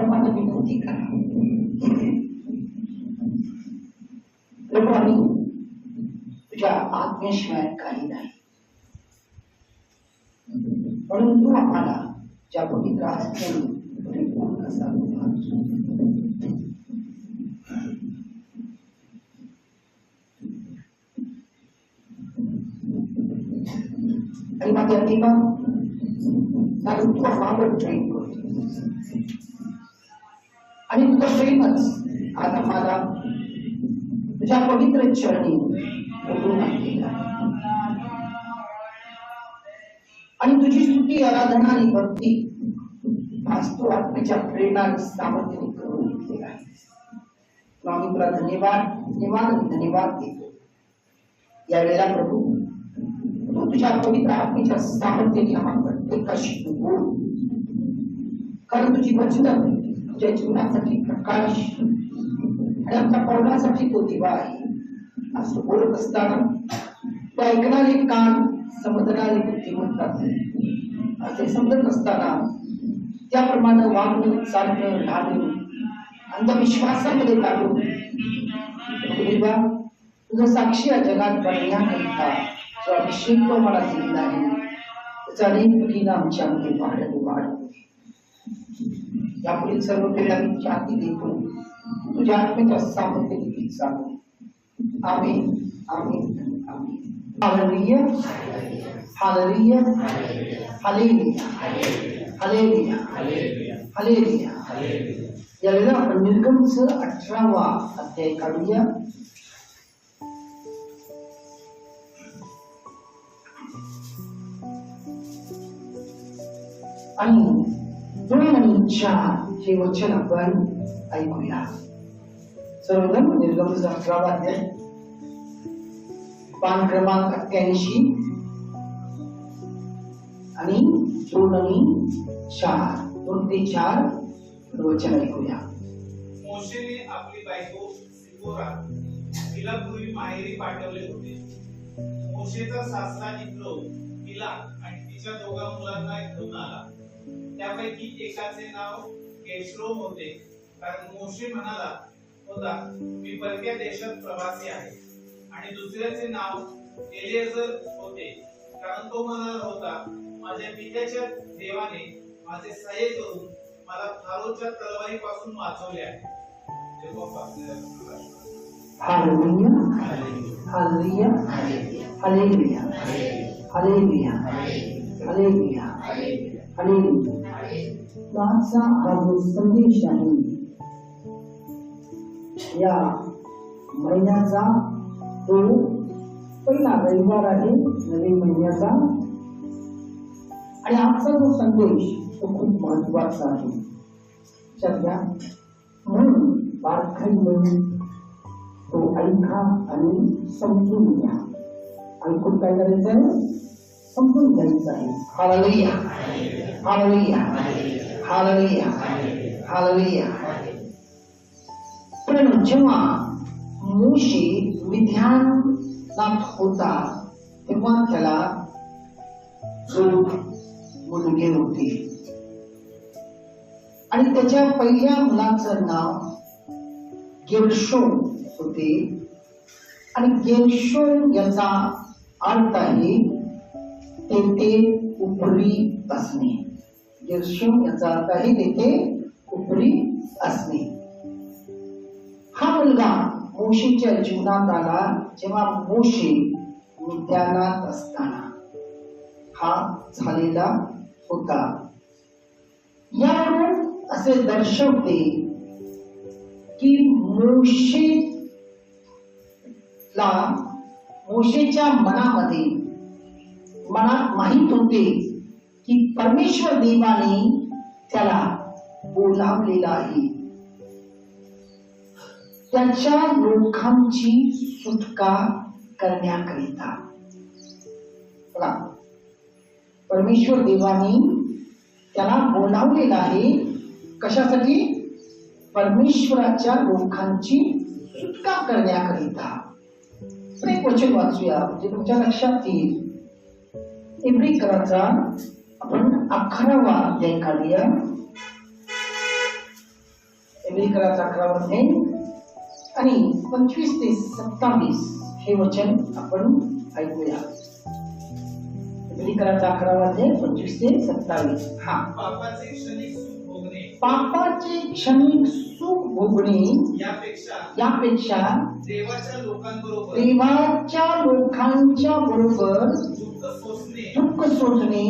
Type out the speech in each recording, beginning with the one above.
प्रमाणे विनंती करा. प्रभू आम्ही तुझ्या आज्ञेशिवाय काही नाही, म्हणून तू आम्हाला ज्या पवित्र आज्ञेने परिपूर्ण असा आणि माझ्या देवा, कारण तू आम्हावर प्रेम करतो आणि तुझं प्रेमच आज आम्हाला तुझ्या पवित्र चरणी बोलून आणलेला आणि तुझी स्तुती, आराधना आणि भक्ती आज तू आत्म्याच्या प्रेरणा आणि सामर्थ्याने करून घेतलेला आहे. आम्ही तुला धन्यवाद धन्यवाद आणि धन्यवाद देतो. यावेळेला प्रभू तुझ्या पवित्र आत्म्याच्या सामर्थ्याने आम्हा प्रत्येकाशी बोल, कारण तुझी वचनं तुझ्या जीवनासाठी प्रकाश आणि आमच्या पावलासाठी तो दिवा आहे. आज तू बोलत असताना तो ऐकणारे कान, समजणारे बुद्धिमत्ता असे समजत असताना त्याप्रमाणे वागणं, चालणं, राहणं, अंधविश्वासामध्ये लागून तुझं साक्षी या जगात बनण्याकरिता जो अभिषेक तो मला दिलेला आहे त्याचा अनेक पटीने आमच्यामध्ये वाढ यापुढील सर्व वेळा तुझ्या हाती देतो, तुझ्या आत्म्याच्या सामर्थ्याने सांगू. आमेन आमेन आमेन. हालेलुया हालेलुया हालेलुया हालेलुया हालेलुया. यावेळेला आपण निर्गमचं 18वा अध्याय काढूया. आणि 2 आणि 4 हे वचन आपण ऐकूया. सर्वजण निर्गमचं 18वा अध्याय पान क्रमांक 88 आणि 2 आणि 4 2 ते 4 वचन ऐकूया. मोशेने आपली बायको सिपोरा तिला पूर्वी माहेरी पाठवले होते. मोशेचा सासरा इत्रो तिला आणि तिच्या 2 मुलांना घेऊन आला. त्यापैकी एकाचे नाव गेशरोम होते, कारण मोशे म्हणाला होता मी परक्या देशात प्रवासी आहे. आणि दुसऱ्याचे नाव एलिएझर होते, कारण तो म्हणाला होता माझ्या पित्याच्या देवाने माझे सहाय्य करून मला फारोच्या तलवारीपासून वाचवले आहे. हालेलुया हालेलुया हालेलुया हालेलुया हालेलुया हालेलुया. आजचा हा जो संदेश आहे या महिन्याचा, तो पहिला रविवार आहे नवीन महिन्याचा. आणि आजचा जो संदेश तो खूप महत्वाचा आहे. सध्या म्हणून बारकाईने तो ऐका आणि समजून घ्या. ऐकून काय करायचं आहे? समजून घ्यायचं आहे. हालेलुया हालेलुया हालेलुया हालेलुया. पण जेव्हा मोशे मिद्यानात होता तेव्हा त्याला 2 मुलगे होते आणि त्याच्या पहिल्या मुलाचं नाव गेर्शोम होते. आणि गेर्शोम याचा अर्थ आहे तेथे उपरी असणे. गेर्शोम याचा अर्थ आहे तेथे उपरी असणे. हा मुलगा मोशेच्या जीवनात आला जेव्हा मोशे मिद्यानात असताना हा झालेला होता. यावरून असे दर्शवते की मोशेच्या मनात माहित होते की परमेश्वर देवाने त्याला बोलावलेला आहे त्याच्या लोकांची सुटका करण्याकरिता. परमेश्वर देवाने त्याला बोलावलेला आहे कशासाठी? परमेश्वराच्या लोकांची सुटका करण्याकरिता. एक वचन वाचूया म्हणजे तुमच्या लक्षात येईल. इब्रिकराचा आपण 11वा अध्याय काढूया. इब्रिकराचा 11 अध्याय आणि 25 ते 27 हे वचन आपण ऐकूया. इब्रिकराचा 11 अध्याय 25 ते 27. हा. पापाचे क्षणिक सुख भोगणे पापाचे क्षणिक सुख भोगणे यापेक्षा देवाच्या लोकांबरोबर देवाच्या लोकांच्या बरोबर दुःख सोसणे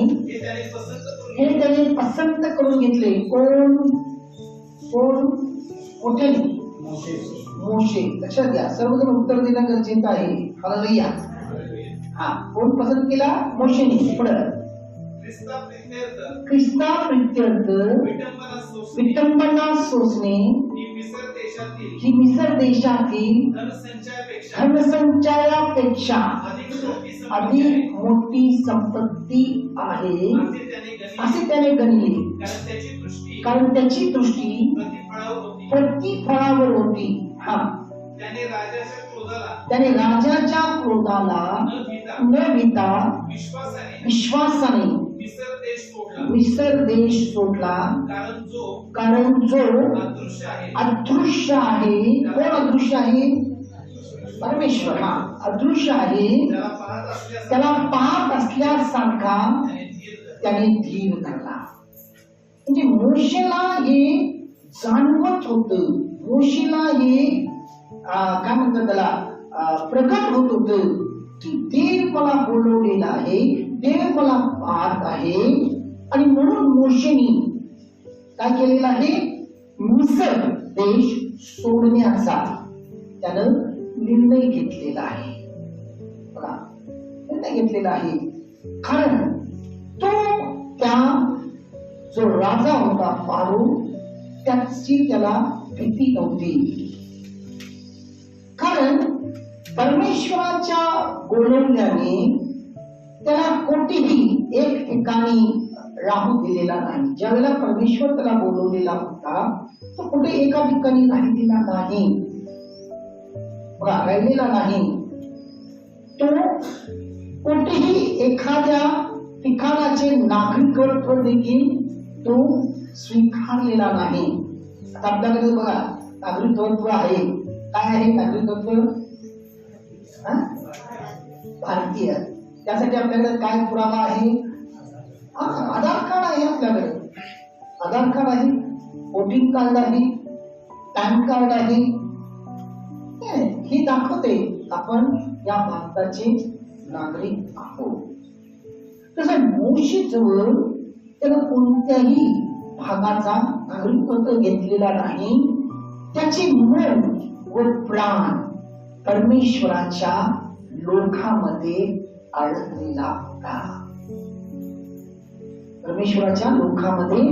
हे त्याने पसंत करून घेतले. कोण कोण मोठे मोशे. लक्षात घ्या, सर्वजण उत्तर देणं गरजेचं आहे. हालेलुया. हा, कोण पसंत केला? मोशेने. पुढे ख्रिस्ता प्रित्यर्थ विटंबना सोसणे ही मिसर देशातील धनसंचयापेक्षा अधिक मोठी संपत्ती आहे असे त्याने गणले, कारण त्याची दृष्टी प्रतिफळावर होती. हा. त्याने राजाच्या क्रोधाला न भीता विश्वासाने मिसर देश सोडला, कारण जो अदृश्य आहे. कोण अदृश्य आहे? परमेश्वर. हा, अदृश्य आहे. त्याला पाहत असल्यासारखा त्याने धीर धरला. म्हणजे मोशेला हे जाणवत होत, मोशेला हे काय म्हणतात त्याला प्रकट होत होत की देव मला बोलवलेला आहे, देव मला पाहत आहे. आणि म्हणून मोशेनी काय केलेलं आहे? मिसर देश सोडण्याचा त्यानं निर्णय घेतलेला आहे. बघा, निर्णय घेतलेला आहे. कारण तो त्या जो राजा होता फारो, त्याची त्याला भीती नव्हती. कारण परमेश्वराच्या बोलवल्याने त्याला कोठेही एक ठिकाणी राहू दिलेला नाही. ज्यावेळेला परमेश्वर त्याला बोलवलेला होता तो कुठे एका ठिकाणी राहिलेला नाही, राहिलेला नाही. तो कोठेही एखाद्या ठिकाणाचे नागरिकत्व देखील तो स्वीकारलेला नाही. आता आपल्याकडे बघा नागरिकत्व आहे. काय आहे नागरिकत्व? भारतीय. त्यासाठी आपल्याकडे काय पुरावा आहे? आधार कार्ड आहे. आपल्याकडे आधार कार्ड आहे, वोटिंग कार्ड आहे, पॅन कार्ड आहे. हे दाखवते आपण या भारताचे नागरिक आहोत. तसं मोशे जवळ त्यानं कोणत्याही भागाचा नागरिकत्व घेतलेला नाही. त्याचे मन व प्राण परमेश्वराच्या लोकामध्ये अडकलेला होता. परमेश्वराच्या लोकामध्ये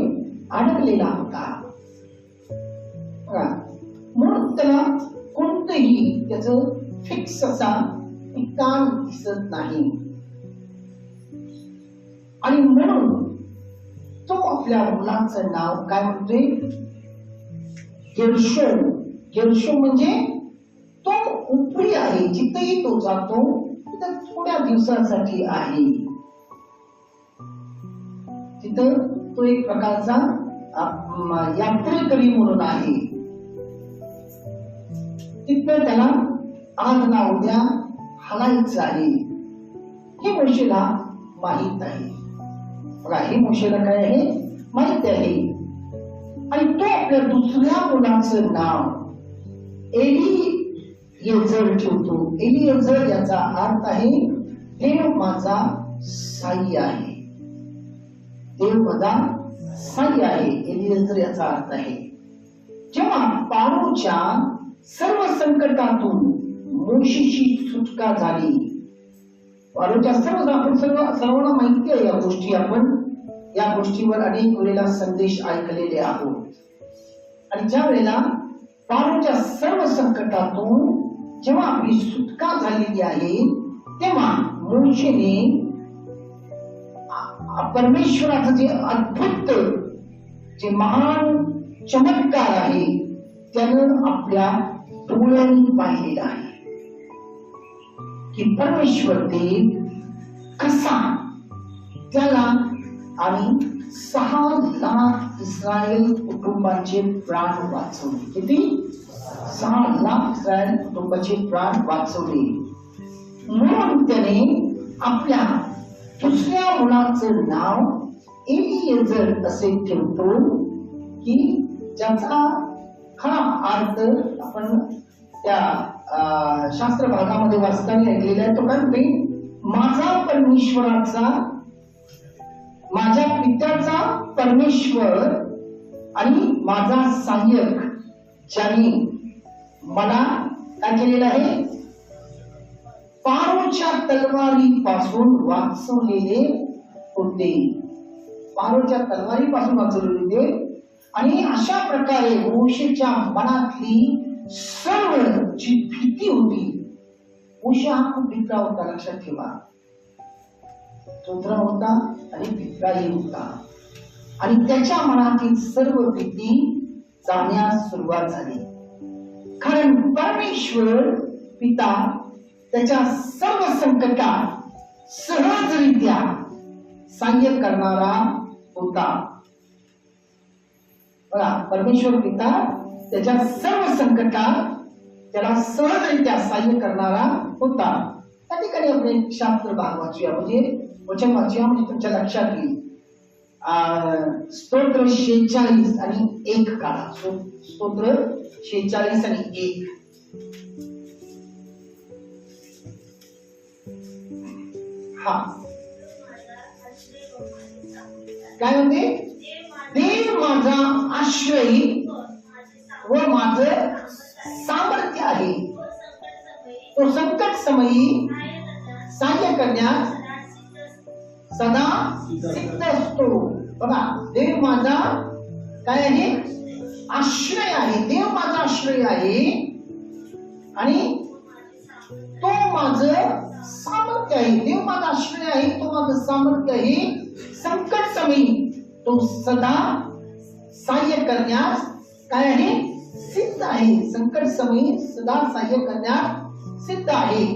अडकलेला होता. म्हणून त्याला कोणतंही त्याचं फिक्स असा ठिकाण दिसत नाही. आणि म्हणून तो आपल्या मुलाचं नाव काय म्हणतोय? गेर्शोम. गेर्शोम म्हणजे तो उपरी आहे. जिथेही तो जातो तिथं थोड्या दिवसासाठी आहे. तिथं तो एक प्रकारचा यात्रेकरी म्हणून आहे. तिथं त्याला आज ना उद्या हलायचं आहे. हे मोशेला माहित आहे. बघा, हे मोशेला काय आहे? माहित आहे. आणि तो आपल्या दुसऱ्या मुलाचं नाव एलिएझर ठेवतो. एलिएझर याचा अर्थ आहे देव माझा साई आहे. देव माझा साई आहे. एलिएझर याचा अर्थ आहे. जेव्हा पारोच्या सर्व संकटातून मोशेची सुटका झाली, पारोच्या सर्वांना माहिती आहे या गोष्टी. आपण या गोष्टीवर अनेक वेळेला संदेश ऐकलेले आहोत. आणि ज्या वेळेला पारोच्या सर्व संकटातून जेव्हा आपली सुटका झालेली आहे, तेव्हा मोशेने परमेश्वराचं जे अद्भुत, जे महान चमत्कार आहे त्यानं आपल्या डोळ्यांनी पाहिलेला आहे की परमेश्वर देव कसा त्याला आणि 6 लाख इस्रायल कुटुंबांचे प्राण वाचवले. किती? 6 लाख इस्रायल कुटुंबाचे प्राण वाचवले. म्हणून त्याने आपल्या दुसऱ्या मुलाचं नाव एलिएझर असे ठेवतो, की ज्याचा खरा अर्थ आपण त्या शास्त्र भागामध्ये वाचताना ऐकलेला आहे. तो काय म्हणते? माझा परमेश्वराचा, माझ्या पित्याचा परमेश्वर आणि माझा सहाय्यक, ज्याने मला काय केलेलं आहे? पारोच्या तलवारीपासून वाचवलेले होते. पारोच्या तलवारीपासून वाचवलेले होते. आणि अशा प्रकारे मोशेच्या मनातली सर्व जी भीती होती, मोशे हा खूप भित्रा होता, लक्षात ठेवा. चोत्रा होता आणि भित्राही होता. आणि त्याच्या मनातील सर्व भीती जाण्यास सुरुवात झाली. कारण परमेश्वर पिता त्याच्या सर्व संकटात सहजरित्या सहाय्य करणारा होता. बघा, परमेश्वर पिता त्याच्या सर्व संकटात त्याला सहजरित्या सहाय्य करणारा होता. त्या ठिकाणी आपण एक शास्त्र भाग वाचूया, म्हणजे वचन वाचूया, म्हणजे तुमच्या लक्षात येईल. स्तोत्र 46 आणि 1 काढा. स्तोत्र 46 आणि 1. हा काय म्हणते? देव माझा आश्रय व माझं सामर्थ्य आहे, तो संकट समयी सहाय्य करण्यास सदा सिद्ध असतो. बघा, देव माझा काय आहे? आश्रय आहे. देव माझा आश्रय आहे आणि तो माझं सामर्थ्य आहे. देव माझा आश्रय आहे, तो माझं सामर्थ्य आहे. संकट समयी तो सदा सहाय्य करण्यास काय आहे? सिद्ध आहे. संकट समयी सदा सहाय्य करण्यास सिद्ध आहे.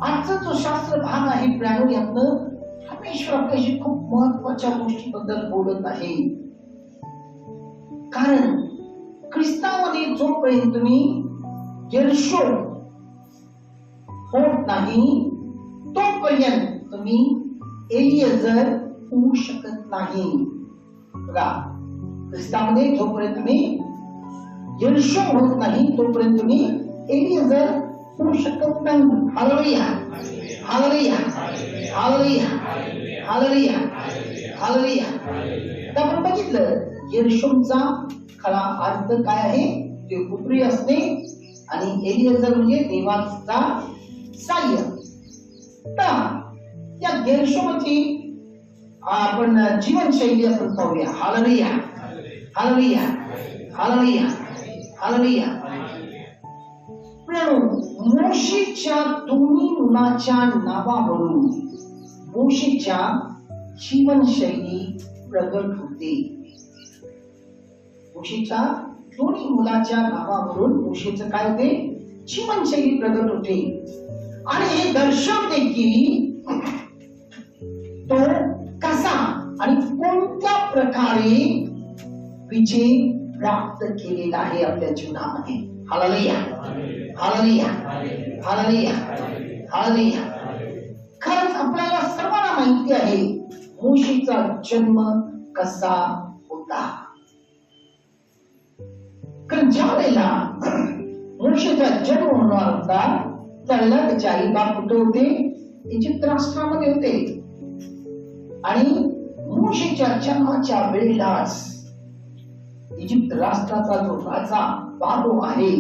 आजचा जो शास्त्र भाग आहे प्रियानो, यातनं परमेश्वर आपल्याशी खूप महत्वाच्या गोष्टीबद्दल बोलत आहे. कारण ख्रिस्तामध्ये जोपर्यंत तुम्ही गेरशो होत नाही, तोपर्यंत तुम्ही एलिएझर होऊ शकत नाही. बघा, ख्रिस्तामध्ये जोपर्यंत तुम्ही गेरशो होत नाही, तोपर्यंत तुम्ही एलिएझर होऊ शकत नाही. हालेलुया, हालेलुया, हालेलुया, हालेलुया, हालेलुया. आपण बघितलं गेरशोमचा खरा अर्थ काय आहे? ते उपरी असणे, आणि एलिएझर म्हणजे देवाचा सहाय्य. तर या गेरशोमची आपण जीवनशैली आपण पाहूया. हालेलुया, हालेलुया, हालेलुया, हालेलुया. मोशेच्या दोन्ही मुलाच्या नावावरून मोशेच्या जीवनशैली प्रगट होते. मोशेच्या दोन्ही मुलाच्या नावावरून मोशेचं काय होते? जीवनशैली प्रगट होते. आणि हे दर्शवते की तो कसा आणि कोणत्या प्रकारे विजय प्राप्त केलेला आहे आपल्या जीवनामध्ये. हालेलुया, हालेलुया, हालेलुया, हालेलुया. खरंच आपल्याला सर्वांना माहिती आहे मोशेचा जन्म कसा होता. कारण ज्या वेळेला मोशेचा जन्म होणार होता, त्यावेळेला त्याचे आई बाप कुठे होते? इजिप्त राष्ट्रामध्ये होते. आणि मोशेच्या जन्माच्या वेळेलाच इजिप्त राष्ट्राचा जो राजा फारो आहे,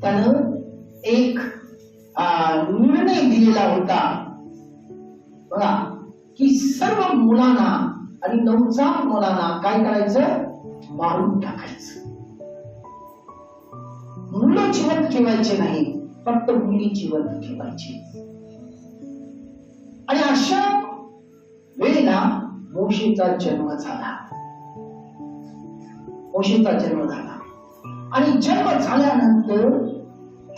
त्यानं एक निर्णय दिलेला होता. बघा, की सर्व मुलांना आणि नवजात मुलांना काय करायचं? मारून टाकायचं. मुलं जिवंत ठेवायचे नाही, फक्त मुली जिवंत ठेवायची. आणि अशा वेळेला मोशेचा जन्म झाला. मोशेचा जन्म झाला आणि जन्म झाल्यानंतर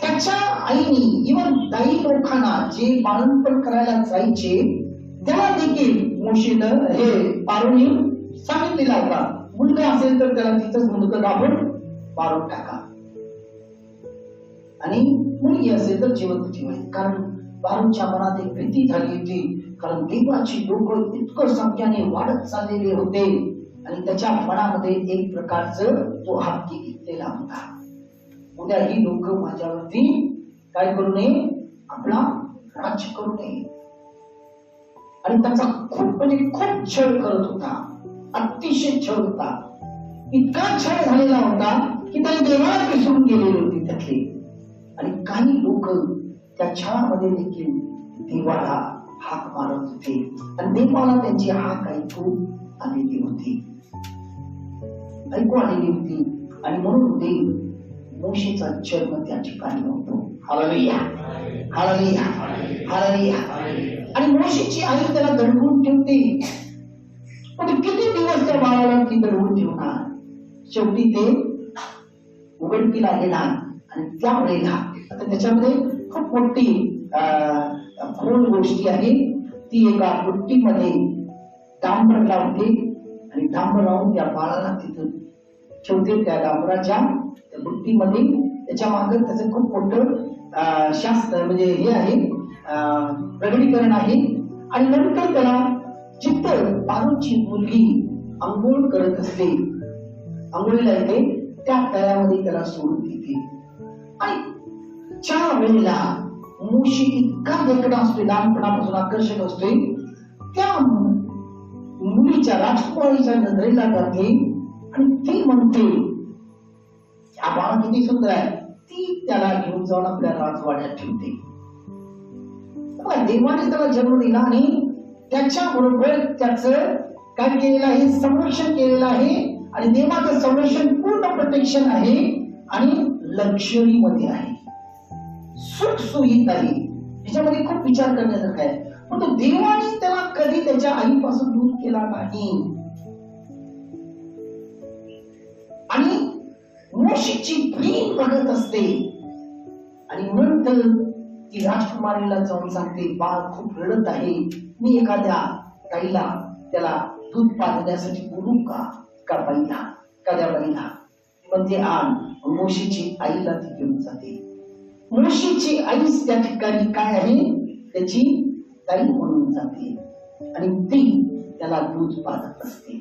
त्याच्या आईने इवन काही लोकांना जे बाळंतपण करायला जायचे त्याला देखील मोशेनं हे पारोनी सांगितलेला होता, मुलगा असेल तर त्याला तिथंच मुलगा दाबून मारून टाका आणि मुलगी असेल तर जिवंत ठेवायची. कारण पारोच्या मनात एक भीती झाली होती, कारण देवाची लोक इतकं संख्याने वाढत चाललेले होते आणि त्याच्या मनामध्ये एक प्रकारचं तो हत्ती घेतलेला होता, उद्या ही लोक माझ्यावरती काय करू नये, आपला राज्य करू नये. आणि त्याचा खूप छळ करत होता, अतिशय छळ होता, इतका छळ झालेला होता की त्याने देवाला विसरून गेलेले होते त्यातले. आणि काही लोक त्या छळामध्ये देखील देवाला हाक मारत होते आणि देवाला त्यांची हाक ऐकू आलेली होती. आणि म्हणून देव मोशेचा जन्म त्या ठिकाणी होतो. हालेलुया, हालेलुया, हालेलुया. आणि मोशेची आई त्याला दडवून ठेवते, पण किती दिवस त्या बाळाला ती दडवून ठेवणार. शेवटी ते उघडकीला येणार आणि त्यावेळेला आता त्याच्यामध्ये खूप मोठी खोल गोष्टी आहे. ती एका बुट्टीमध्ये डांबर लावते आणि डांबर लावून त्या बाळाला तिथं ठेवते. त्या डांबराच्या त्या बुट्टीमध्ये त्याच्या मागे त्याचं खूप मोठं शास्त्र म्हणजे हे आहे, प्रगटीकरण आहे. आणि नंतर त्याला जिथं पारोची मुलगी अंघोळ करत असते, अंघोळीला येते, त्या तळ्यामध्ये त्याला सोडून देते. आणि ज्या वेळेला मोशे इतका देखणा असतोय, लहानपणापासून आकर्षक असतोय, त्या मुलीच्या राजकुमारीच्या नजरेला जाते आणि ती म्हणते, हा बाळ किती सुंदर आहे. ती त्याला घेऊन जाऊन आपल्या राजवाड्यात ठेवते. देवाने त्याला जन्म दिला आणि त्याच्याबरोबर त्याचं काय केलेलं आहे, संरक्षण केलेलं आहे. आणि देवाचं संरक्षण पूर्ण प्रोटेक्शन आहे आणि लक्झरी मध्ये आहे, सुखसुखित आहे. त्याच्यामध्ये खूप विचार करण्यासारखा आहे. पण तो देवाने त्याला कधी त्याच्या आईपासून दूर केला नाही. आणि मोशेची बहीण बघत असते आणि नंतर ती राजकुमारीला जाऊन सांगते, बाळ खूप रडत आहे, मी एखाद्या गाईला त्याला दूध पाजण्यासाठी बोलू का बाईला, एखाद्या बाईला म्हणते आण. मोशेची आईला ती घेऊन जाते. मोशेची आई त्या ठिकाणी काय आहे, त्याची ताई म्हणून जाते आणि ती त्याला दूध पाजत असते.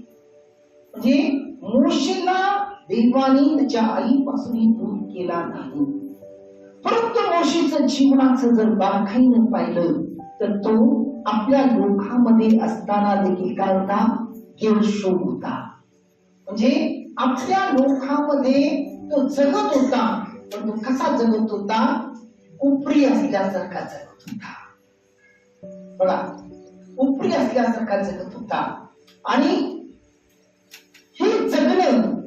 म्हणजे मोशेला देवाने त्याच्या आईपासून दूर केला नाही. परंतु मोशेचं जीवनाचं जर बारकाईनं पाहिलं तर तो आपल्या लोकांमध्ये असताना देखील काय होता, गेरशोम होता. म्हणजे आपल्या लोकांमध्ये तो जगत होता, पण तो कसा जगत होता, उपरी असल्यासारखा जगत होता. बघा, उपरी असल्यासारखा जगत होता. आणि हे जगणं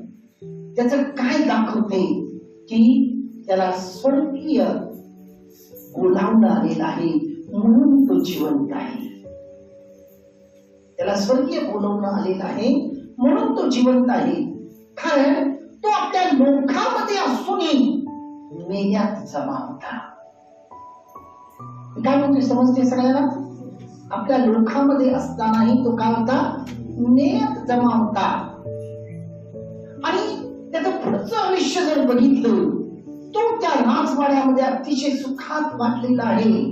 त्याचं काय दाखवते की त्याला स्वर्गीय बोलावणं आलेलं आहे म्हणून तो जिवंत आहे. त्याला स्वर्गीय बोलावणं आलेलं आहे म्हणून तो जिवंत आहे. कारण तो आपल्या लोकांमध्ये असूनही मेल्यात जमा होता. काय म्हणतोय समजते सगळ्यांना? आपल्या लोकांमध्ये असतानाही तो काय होता, मेल्यात जमा होता. आणि त्याचं पुढचं आयुष्य जर बघितलं, तो त्या राजवाड्यामध्ये अतिशय सुखात वाटलेला आहे.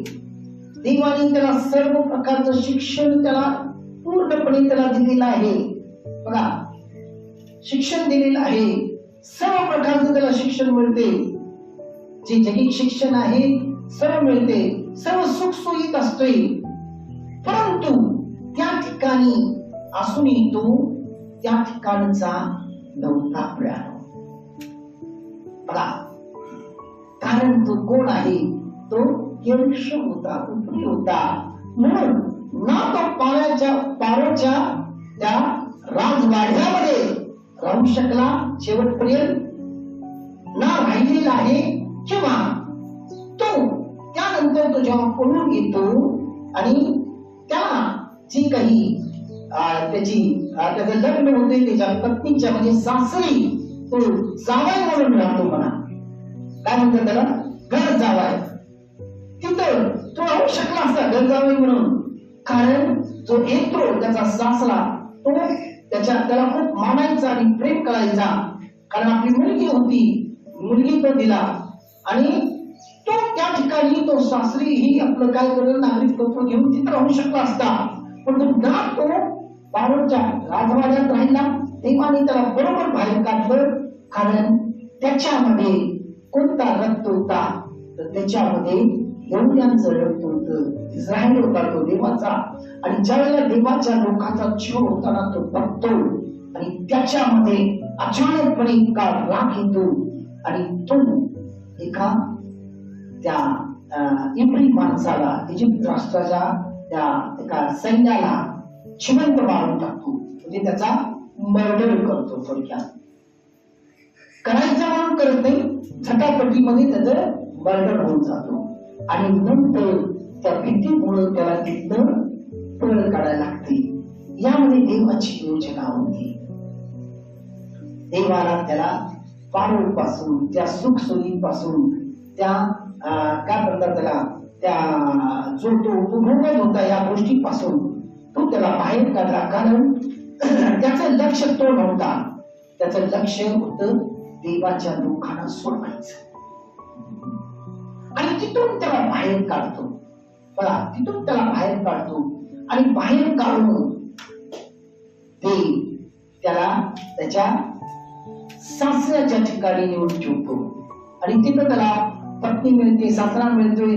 देवाने त्याला सर्व प्रकारचं शिक्षण त्याला पूर्णपणे त्याला दिलेलं आहे. बघा, शिक्षण दिलेलं आहे, सर्व प्रकारचं त्याला शिक्षण मिळते, जे जगिक शिक्षण आहे सर्व मिळते, सर्व सुखसुखीत असतोय. परंतु त्या ठिकाणी असूनही तो त्या ठिकाणचा नव्हता मिळाला. बघा, कारण तो कोण आहे, तो गेरशोम होता, उपरी होता. म्हणून ना तो पारोच्या त्या राजवाड्यामध्ये राहू शकला शेवटपर्यंत, ना राहिलेला आहे, किंवा तो त्यानंतर तो जेव्हा पळून येतो आणि त्याला जी काही त्याचं लग्न होते त्याच्या पत्नीच्या म्हणजे सासरी तो जावाई म्हणून राहतो. म्हणा काय म्हणतात त्याला, घर जावाय. तिथं तो राहू शकला असता घर जावाई म्हणून, कारण जो येतो त्याचा सासरा तो त्याला खूप मानायचा आणि प्रेम करायचा, कारण आपली मुलगी होती, मुलगी तो दिला. आणि तो त्या ठिकाणी तो सासरी ही आपलं काय करत नागरिकत्व घेऊन तिथं राहू शकला असता, पण तो बावरच्या राजवाड्यात राहिला. देवाने त्याला बरोबर बाहेर काढलं, कारण त्याच्यामध्ये कोणता रक्त होता, तर त्याच्यामध्ये यहुद्यांचं रक्त होतं, इस्रायल होता तो देवाचा. आणि ज्यावेळेला देवाच्या लोकांचा जीव होताना तो बघतो आणि त्याच्यामध्ये अचानकपणे इतका राग येतो आणि तो एका त्या इब्री माणसाला, इजिप्त राष्ट्राच्या त्या एका सैन्याला जिवंत मारून टाकतो, म्हणजे त्याचा मर्डर करतो. थोडक्यात करायचं म्हणून करत नाही, झटापटीमध्ये त्याचं मर्डर होऊन जातो. आणि नंतर त्या भीतीमुळे त्याला तिथं पळ काढायला लागते. यामध्ये देवाची योजना होती. देवाला त्याला पासून, त्या सुखसोयीपासून, त्या काय म्हणतात त्याला, त्या जो तो भोगत होता या गोष्टीपासून तो त्याला बाहेर काढला. कारण त्याचं लक्ष तो नव्हता, त्याचं लक्ष होतं देवाच्या लोकांना सोडवायचं. आणि तिथून त्याला बाहेर काढतो. बघा, तिथून त्याला बाहेर काढतो आणि बाहेर काढून ते त्याला त्याच्या सासऱ्याच्या ठिकाणी नेऊन ठेवतो. आणि तिथं त्याला पत्नी मिळते, सासरा मिळतोय.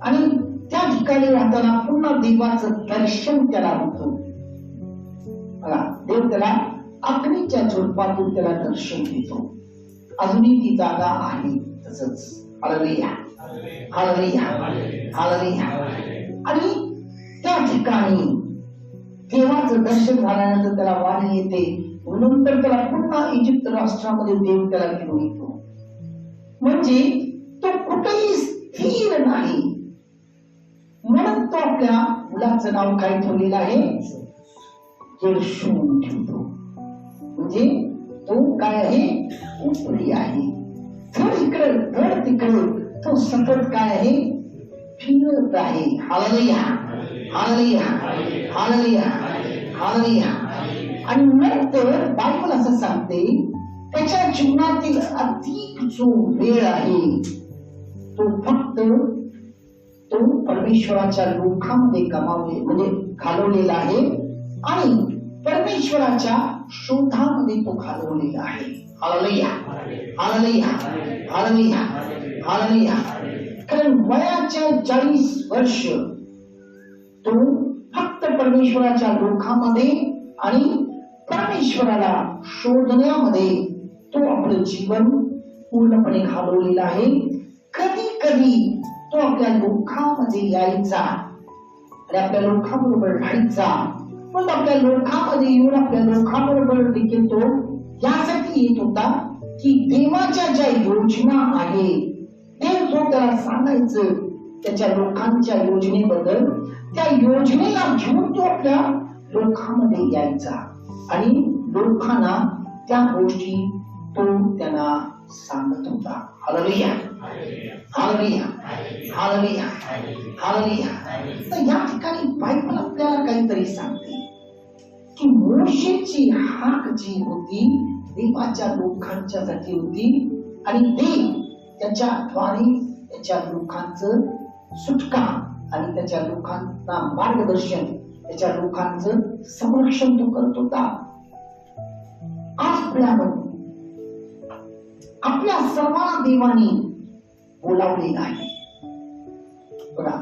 आणि त्या ठिकाणी राहताना पुन्हा देवाचं दर्शन त्याला होतं. बघा, देव त्याला अग्नीच्या झोडपातून त्याला दर्शन देतो. अजूनही ती जागा आहे तसंच. हालेलुया, हालेलुया, हालेलुया. आणि त्या ठिकाणी देवाचं दर्शन झाल्यानंतर त्याला वाणी येते. नंतर त्याला पुन्हा इजिप्त राष्ट्रामध्ये देव त्याला घेऊन येतो. म्हणजे तो कुठेही स्थिर नाही. म्हणून तो आपल्या मुलाचं नाव काय ठेवलेलं आहे, गेर्शोम ठेवतो. म्हणजे तो काय आहे, उपरी आहे. धड इकडं धड तिकडं तो सतत काय आहे, फिरत आहे. हालेलुया, हालेलुया, हालेलुया, हालेलुया. आणि नंतर बायबल असं सांगते, त्याच्या जीवनातील अधिक जो वेळ आहे तो फक्त तो परमेश्वराच्या लोकांमध्ये गमावले म्हणजे घालवलेला आहे. आणि परमेश्वराच्या शोधामध्ये तो घालवलेला आहे. हालेलुया, हालेलुया, हालेलुया, हालेलुया. कारण वयाच्या 40 वर्ष तो फक्त परमेश्वराच्या लोकांमध्ये आणि परमेश्वराला शोधण्यामध्ये तो आपलं जीवन पूर्णपणे घालवलेलं आहे. कधी कधी तो आपल्या लोकांमध्ये यायचा आणि आपल्या लोकांबरोबर राहायचा. पण आपल्या लोकांमध्ये येऊन आपल्या लोकांबरोबर देखील तो यासाठी येत होता की देवाच्या ज्या योजना आहे देव जो त्याला सांगायचं त्याच्या लोकांच्या योजनेबद्दल, त्या योजनेला घेऊन तो आपल्या लोकांमध्ये यायचा आणि लोकांना त्या गोष्टी तो त्यांना सांगत होता. हालेलुया, हालेलुया, हालेलुया, हालेलुया. तर या ठिकाणी बायबल आपल्याला काहीतरी सांगते की मोशेची हाक जी होती देवाच्या लोकांच्यासाठी होती आणि देव त्याच्याद्वारे त्याच्या लोकांचं सुटका आणि त्याच्या लोकांना मार्गदर्शन, त्याच्या लोकांचं संरक्षण तो करत होता. आज आपल्या सर्वांना देवाने बोलावलेलं आहे. बघा,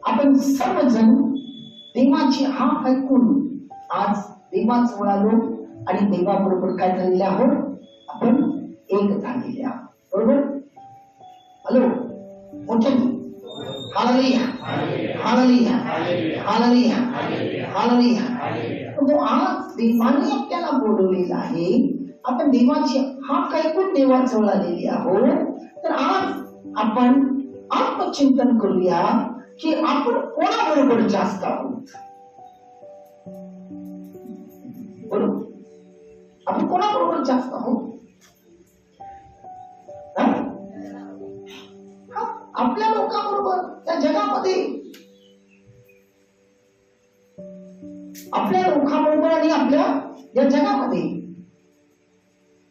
आपण सर्वजण देवाची हाक ऐकून आज देवाजवळ आलो आणि देवाबरोबर काय झालेले आहोत, आपण एक झालेले आहोत. बरोबर? हॅलो, मोठ्याने हालेलुया, हालेलुया, हालेलुया, हालेलुया. आज देवाने आपल्याला बोलवलेलं आहे. आपण देवाची हाक ऐकून देवाजवळ आलेली आहोत. तर आज आपण आत्मचिंतन करूया की आपण कोणाबरोबर जास्त आहोत. बरोबर, आपण कोणाबरोबर जास्त आहोत. आपल्या लोकांबरोबर, त्या जगामध्ये आपल्या या जगामध्ये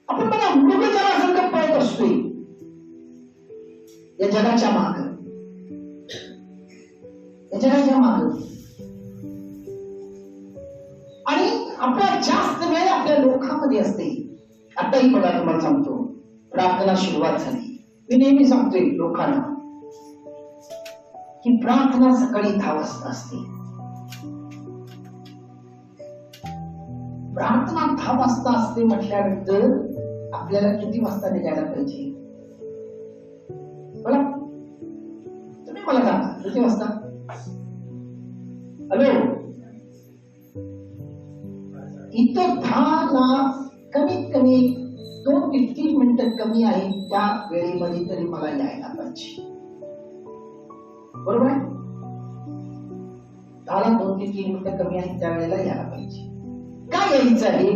आपण बघा मृगजरासारखं पळत असतोय या जगाच्या माग, या जगाच्या माग. आणि आपला जास्त वेळ आपल्या लोकांमध्ये असते. आताही बघा तुम्हाला सांगतो, प्रार्थना सुरुवात झाली. मी नेहमी सांगतोय लोकांना की प्रार्थना सकाळी 10 वाजता असते. प्रार्थना 10 वाजता असते म्हटल्यानंतर आपल्याला किती वाजता निघायला पाहिजे? बोला, तुम्ही मला सांगा किती वाजता? हॅलो, इथं 10 ला कमीत कमी 2 ते 3 मिनिटं कमी आहे, त्या वेळेमध्ये तरी मला यायला पाहिजे. बरोबर आहे? 10 ला 2 ते 3 मिनिटं कमी आहे, त्या वेळेला यायला पाहिजे. काय यायचं आहे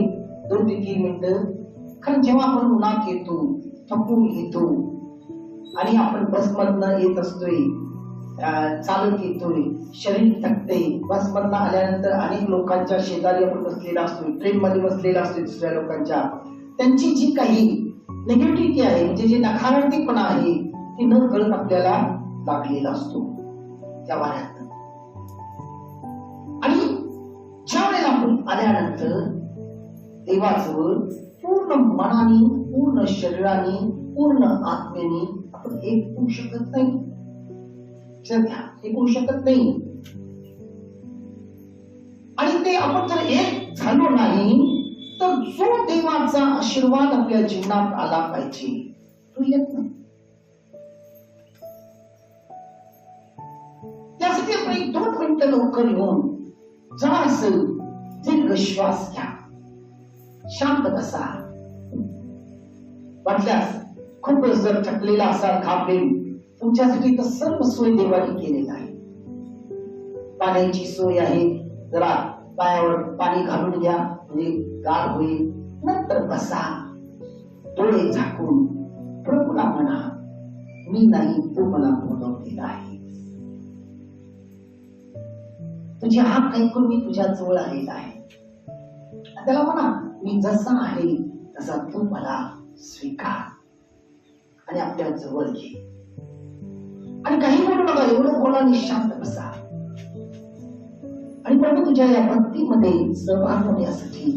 2 ते 3 मिनिटं? कारण जेव्हा आपण उन्हात येतो, थकून येतो आणि आपण बसमधनं येत असतोय, चालत येतोय, शरीर थकते. बसमधनं आल्यानंतर अनेक लोकांच्या शेजारी आपण बसलेला असतोय, ट्रेन मध्ये बसलेला असतोय दुसऱ्या लोकांच्या. त्यांची जी काही निगेटिव्हिटी आहे, म्हणजे जे नकारात्मकपणा आहे, ती न कळत आपल्याला लागलेला असतो त्या वाऱ्यात. आणि ज्या वेळेला आपण आल्यानंतर देवाजवळ पूर्ण मनाने, पूर्ण शरीराने, पूर्ण आत्मेने आपण एक होऊ शकत नाही. एक होऊ शकत नाही. आणि ते आपण जर एक झालो नाही तर जो देवाचा आशीर्वाद आपल्या जीवनात आला पाहिजे तो येत नाही. त्यासाठी आपण 1-2 मिनिटं लवकर येऊन जरा असं दीर्घ श्वास घ्या, शांत बसा. वाटल्यास खूपच जर थकलेला असाल, घाबरेल, तुमच्यासाठी तर सर्व सोय देवाने केलेला आहे. पाण्याची सोय आहे, जरा पायावर पाणी घालून घ्या म्हणजे गार होईल. नंतर बसा, डोळे झाकून प्रभूला म्हणा, मी नाही तू मला बोलवलेला आहे. तुझी हाक ऐकून मी तुझ्या जवळ आलेला आहे. त्याला म्हणा, मी जसा आहे तसा तू मला स्वीकार आणि आपल्या जवळ घे. आणि काही बोलू नका, एवढं बोला आणि शांत बसा. आणि प्रभू तुझ्या या भक्तीमध्ये सहभाग होण्यासाठी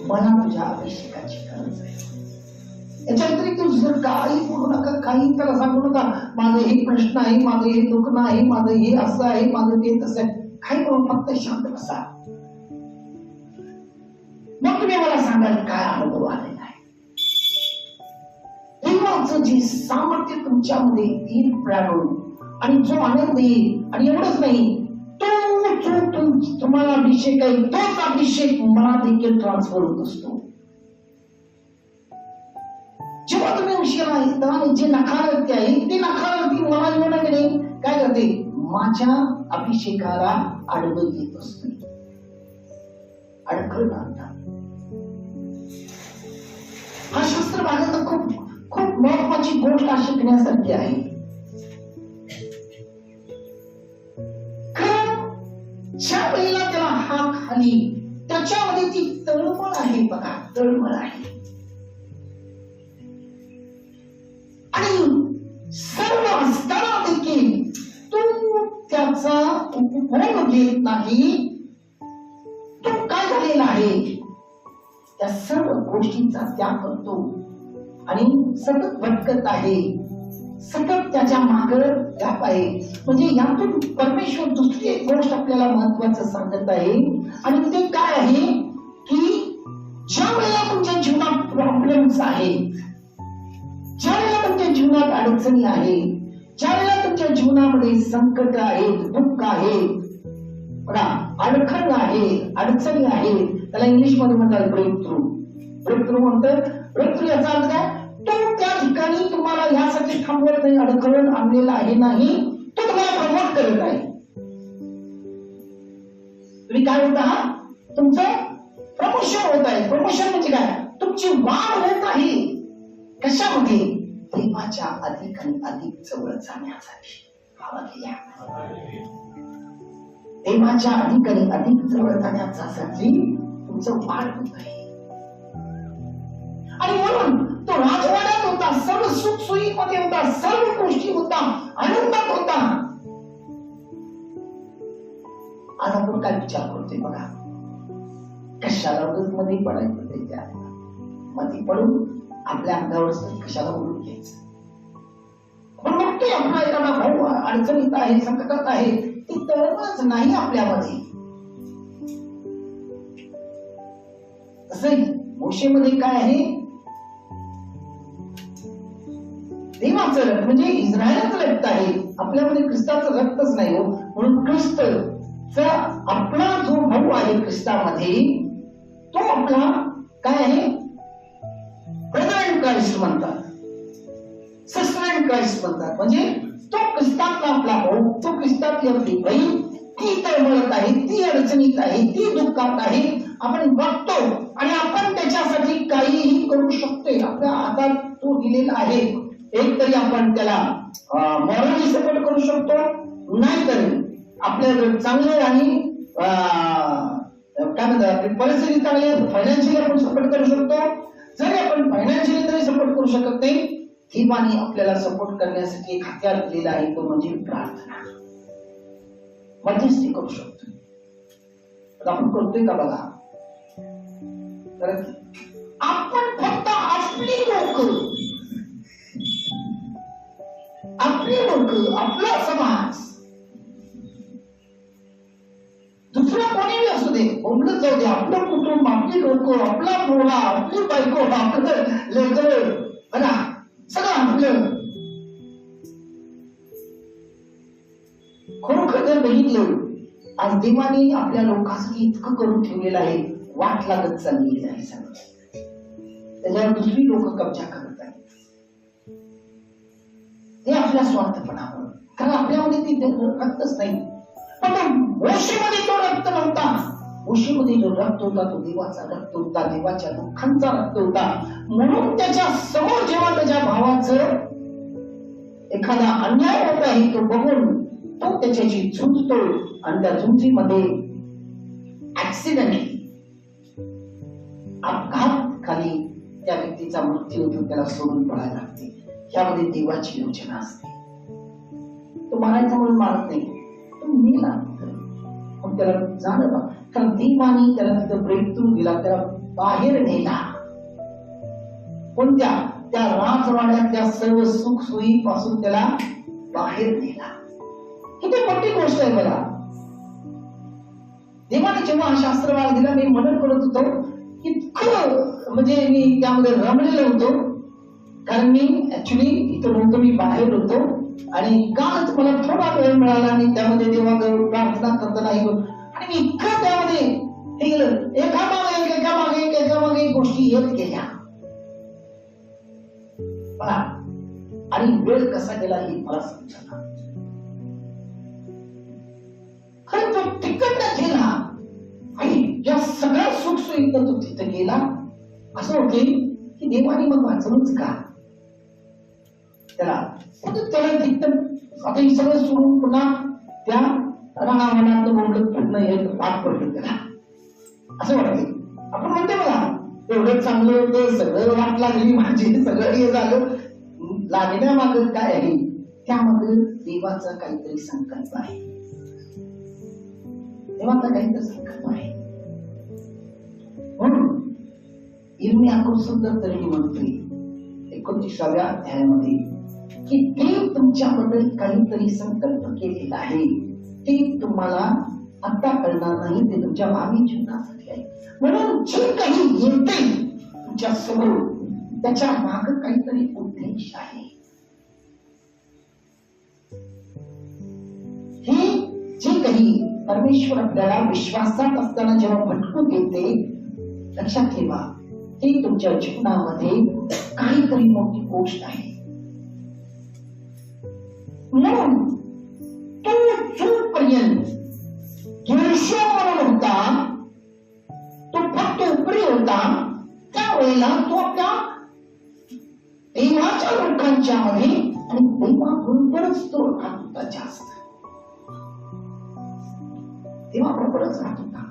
मला तुझ्या अभिषेकाची गरज आहे. याच्या व्यतिरिक्त दुसरं काही बोलू नका, काही त्याला सांगू नका, माझं हे प्रश्न आहे, माझं हे दुखणं आहे, माझं हे असं आहे, माझं ते तसं आहे. काही बोलून फक्त शांत बसा. मग तुम्ही मला सांगाल काय अनुभव आलेला आहे. देवाचं जे सामर्थ्य तुमच्यामध्ये येईल प्राणून, आणि जो आनंद येईल, आणि एवढंच नाही, तुम्हाला अभिषेक आहे, तोच अभिषेक मला देखील ट्रान्सफर होत असतो. जेव्हा तुम्ही उशिरा येता आणि जे नकारार्थी आहे ते नकारार्थी मला येऊन नाही काय करते, माझ्या अभिषेकाला आडवं येत असतो, अडखळ लागतात. हा शास्त्र भागात खूप खूप महत्वाची गोष्ट शिकण्यासारखी आहे. ज्या वेळेला त्याला हाक आली त्याच्यामध्ये ती तळमळ आहे बघा, तळमळ आहे. आणि सर्व असताना देखील तो त्याचा उपभोग घेत नाही. तो काय झालेला आहे, त्या सर्व गोष्टींचा त्याग करतो आणि सतत भटकत आहे, सतत त्याच्या मागं जात आहे. म्हणजे यातून परमेश्वर दुसरी एक गोष्ट आपल्याला महत्वाचं सांगत आहे, आणि ते काय आहे की ज्या वेळेला तुमच्या जीवनात प्रॉब्लेम्स आहेत, ज्या वेळेला तुमच्या जीवनात अडचणी आहे, ज्या वेळेला तुमच्या जीवनामध्ये संकट आहेत, दुःख आहे, अडखळ आहे, अडचणी आहे, त्याला इंग्लिश मध्ये म्हणतात ब्रेक थ्रू. ब्रेक थ्रू म्हणतात. ब्रेक थ्रू याचा अर्थ काय, तो त्या ठिकाणी तुम्हाला यासाठी थांबवत नाही, अडखळून आणलेला आहे नाही, तो तुम्हाला प्रमोट करत आहे. तुम्ही काय होत आहात, तुमचं प्रमोशन होत आहे. प्रमोशन म्हणजे काय, तुमची वाढ होत आहे. कशामध्ये, देवाच्या अधिक आणि अधिक जवळ जाण्यासाठी. देवाच्या अधिक आणि अधिक जवळ जाण्यासाठी तुमचं वाढ होत आहे. आणि म्हणून तो राजवाड्यात होता, सर्व सुख सोयीमध्ये होता, सर्व गोष्टी होता, आनंदात होता. आज आपण काय विचार करतोय बघा, कशाला मध्ये पडायचं त्याच्या मध्ये पडून आपल्या अंगावर कशाला बोलून घ्यायचं. पण मग ते आपला एखादा भाऊ अडचणीत आहे, संकटात आहे, ती तळमळच नाही आपल्यामध्ये. तसंही मोशेमध्ये काय आहे, देवाचं रक्त म्हणजे इस्रायलाचं रक्त आहे, आपल्यामध्ये ख्रिस्ताचं रक्तच नाही हो. म्हणून ख्रिस्तचा आपला जो भाऊ आहे ख्रिस्तामध्ये, तो आपला काय आहे, ब्रदर इन क्राइस्ट म्हणतात, सिस्टर इन क्राइस्ट म्हणतात. म्हणजे तो ख्रिस्तातला आपला भाऊ, तो ख्रिस्तातली आपली बहीण, ती तळमळत आहे, ती अडचणीत आहे, ती दुःखात आहे, आपण बघतो आणि आपण त्याच्यासाठी काहीही करू शकतोय. आपल्या हातात तो दिलेला आहे. एक तरी आपण त्याला मॉरली सपोर्ट करू शकतो, नाहीतरी आपल्या चांगले आणि काय म्हणतात आपली परिस्थिती चांगली आहे, फायनान्शियली आपण सपोर्ट करू शकतो. जरी आपण फायनान्शियली तरी सपोर्ट करू शकत नाही, देवाने आपल्याला सपोर्ट करण्यासाठी एक हत्यार दिलेला आहे, तो म्हणजे प्रार्थना. मध्यस्थी करू शकतो. आपण करतोय का बघा. तर आपण फक्त आपली लोक, आपला समाज, दुसरं कोणीही असू दे, बोलत जाऊ दे, आपलं कुटुंब, आपली लोक, आपला मुलगा, आपली बायको, आपलं लेकरं, बघा सगळं आपलं. खरोखर जर बघितलं, आज देवाने आपल्या लोकांसाठी इतकं करून ठेवलेलं आहे, वाट लागत चाललेली आहे सगळं. त्याच्यावर दुसरी लोक कब्जा करत आहेत. ते आपल्या स्वार्थपणावर, कारण आपल्यामध्ये ती रक्तच नाही. पण मोशेमध्ये तो रक्त नव्हता. मोशेमध्ये जो रक्त होता तो देवाचा रक्त होता, देवाच्या दुःखांचा रक्त होता. म्हणून त्याच्या समोर जेव्हा त्याच्या भावाचं एखादा अन्याय होत आहे, तो बघून तो त्याच्याशी झुंजतो आणि त्या झुंजीमध्ये ऍक्सिडेंटली अपघात खाली त्या व्यक्तीचा मृत्यू होतो, त्याला सोडून पळायला लागते. यामध्ये देवाची योजना असते. तो मारायचा म्हणून मारत नाही, तो मेला मग त्याला जाणं बा, कारण देवाने त्याला तिथं ब्रेक थ्रू दिला, त्याला बाहेर नेला. कोणत्या त्या राजवाड्यातल्या सर्व सुख सोयी पासून त्याला बाहेर नेला. किती मोठी गोष्ट आहे बघा. देवाने जेव्हा हा शास्त्र मला दिला, मी मनन करत होतो, इतकं म्हणजे मी त्यामध्ये रमलेलो होतो. कारण मी ऍक्च्युली इथं नव्हतो, मी बाहेर होतो आणि कालच मला थोडा वेळ मिळाला आणि त्यामध्ये देवा प्रार्थना करताना आणि मी इतकं त्यामध्ये हे गेलं, एकामागे एक गोष्टी येत गेल्या आणि वेळ कसा गेला हे मला समजला. खरं तो तिकडनं गेला आणि या सगळ्या सुखसोयीत तो तिथं गेला. असं होते की देवाने मग वाचवूच का त्याला तिथं. आता हे सगळं सोडून पुन्हा त्या रानावनात बोलत फिरणं हे भाग पडलं त्याला. असं वाटते आपण म्हणते बघा, एवढं चांगलं होतं, सगळं वाट लागली माझी, सगळं हे झालं. लागण्यामागं काय आहे, त्यामध्ये देवाचा काहीतरी संकल्प आहे. देवाचा काहीतरी संकल्प आहे. म्हणून इर्मिया सुंदर तरी म्हणतोय 29व्या अध्यायामध्ये की देव तुमच्याबद्दल काहीतरी संकल्प केलेला आहे, ते तुम्हाला आता कळणार नाही, ते तुमच्या भावी जीवनासाठी आहे. म्हणून जे काही येते तुमच्या समोर, त्याच्या मागे काहीतरी उद्देश आहे. हे जे काही परमेश्वर आपल्याला विश्वासात असताना जेव्हा भटकू देते, लक्षात ठेवा, ते तुमच्या जीवनामध्ये काहीतरी मोठी गोष्ट आहे. म्हणून तो जोपर्यंत म्हणून होता, तो फक्त उपरी होता, त्यावेळेला तो आपल्या देवाच्या लोकांच्या मध्ये आणि देवाबरोबरच तो राहत होता. जास्त देवाबरोबरच राहत होता.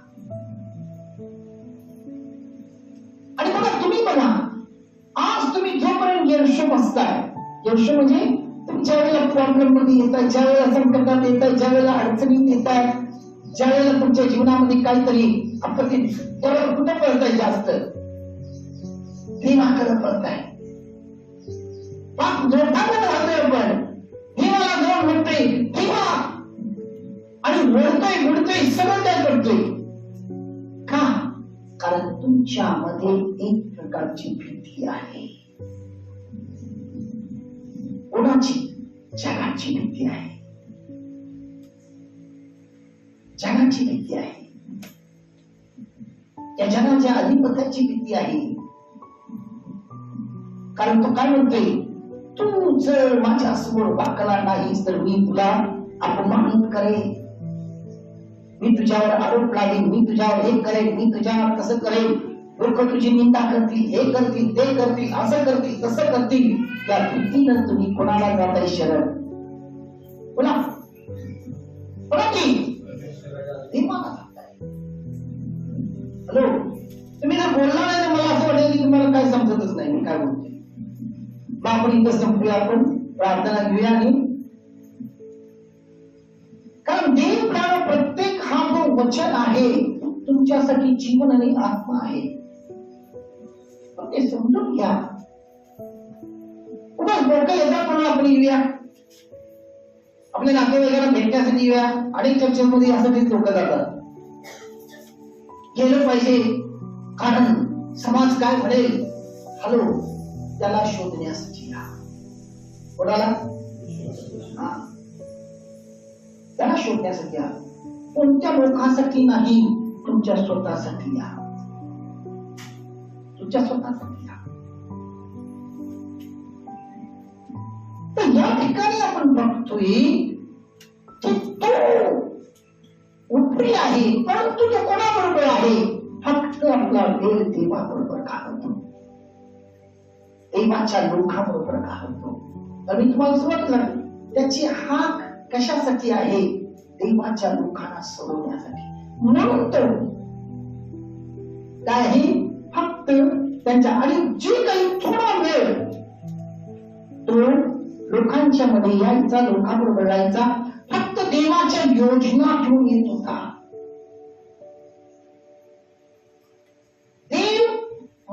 तुम्ही बघा, आज तुम्ही जोपर्यंत गेरशो बसताय, गेरशो म्हणजे तुमच्या वेळेला प्रॉब्लेम मध्ये येतात, ज्या वेळेला संकटात येतात, ज्या वेळेला अडचणीत येतात, ज्या वेळेला तुमच्या जीवनामध्ये काहीतरी आपत्ती, त्यावेळेला कुठं पळताय जास्त? देवाकडे पळताय. जोडताना राहतोय आपण, देवाला जाऊन म्हणतोय देवा, आणि ओढतोय बुडतोय सगळं काय करतोय. का? कारण तुमच्यामध्ये एक प्रकारची भीती आहे. कोणाची? जगाची भीती आहे. जगाची भीती आहे. त्या जगाच्या अधिपत्याची भीती आहे. कारण तो काय म्हणतोय, तू जर माझ्या समोर वाकला नाहीस तर मी तुला अपमानित करेन, मी तुझ्यावर आरोप लावेन, मी तुझ्यावर हे करेन, मी तुझ्यावर कसं करेन, लोक तुझी निंदा करतील, हे करतील, ते करतील, असं करतील, तसं करतील. त्या भीतीनं तुम्ही कोणाला जाताय शरण? बोला बोला की देवाला जाताय. हॅलो, तुम्ही जर बोलला नाही तर मला असं वाटेल की तुम्हाला काय समजतच नाही मी काय बोलतोय. मग आपण इथं संपूया, आपण प्रार्थना घेऊया. आणि कारण देव प्राण प्रत्येक हा जो वचन आहे तुमच्यासाठी जीवन आणि आत्मा आहे. ते समजून घ्या. उगाच लोक येतात म्हणून आपण येऊया, आपल्या नातेवाईकांना भेटण्यासाठी येऊया. अनेक चर्चेमध्ये यासाठी लोक जातात. गेलं पाहिजे कारण समाज काय म्हणेल. हॅलो, त्याला शोधण्यासाठी या. कोणाला? त्याला शोधण्यासाठी या. कोणत्या लोकांसाठी नाही, तुमच्या स्वतःसाठी या. तुमच्या स्वतःसाठी या. तर या ठिकाणी आपण बघतोय की तो उपरी आहे, परंतु तो कोणाबरोबर आहे? फक्त आपला वेळ देवाबरोबर घालवतो, देवाच्या लोकांबरोबर घालवतो. तर मी तुम्हाला सांगितलं त्याची हाक कशासाठी आहे? देवाच्या लोकांना सोडवण्यासाठी. म्हणून तो काय आहे? फक्त त्यांच्या, आणि जे काही थोडा वेळ तो लोकांच्या मध्ये यायचा, लोकांबरोबर राहायचा, फक्त देवाच्या योजना घेऊन येत होता. देव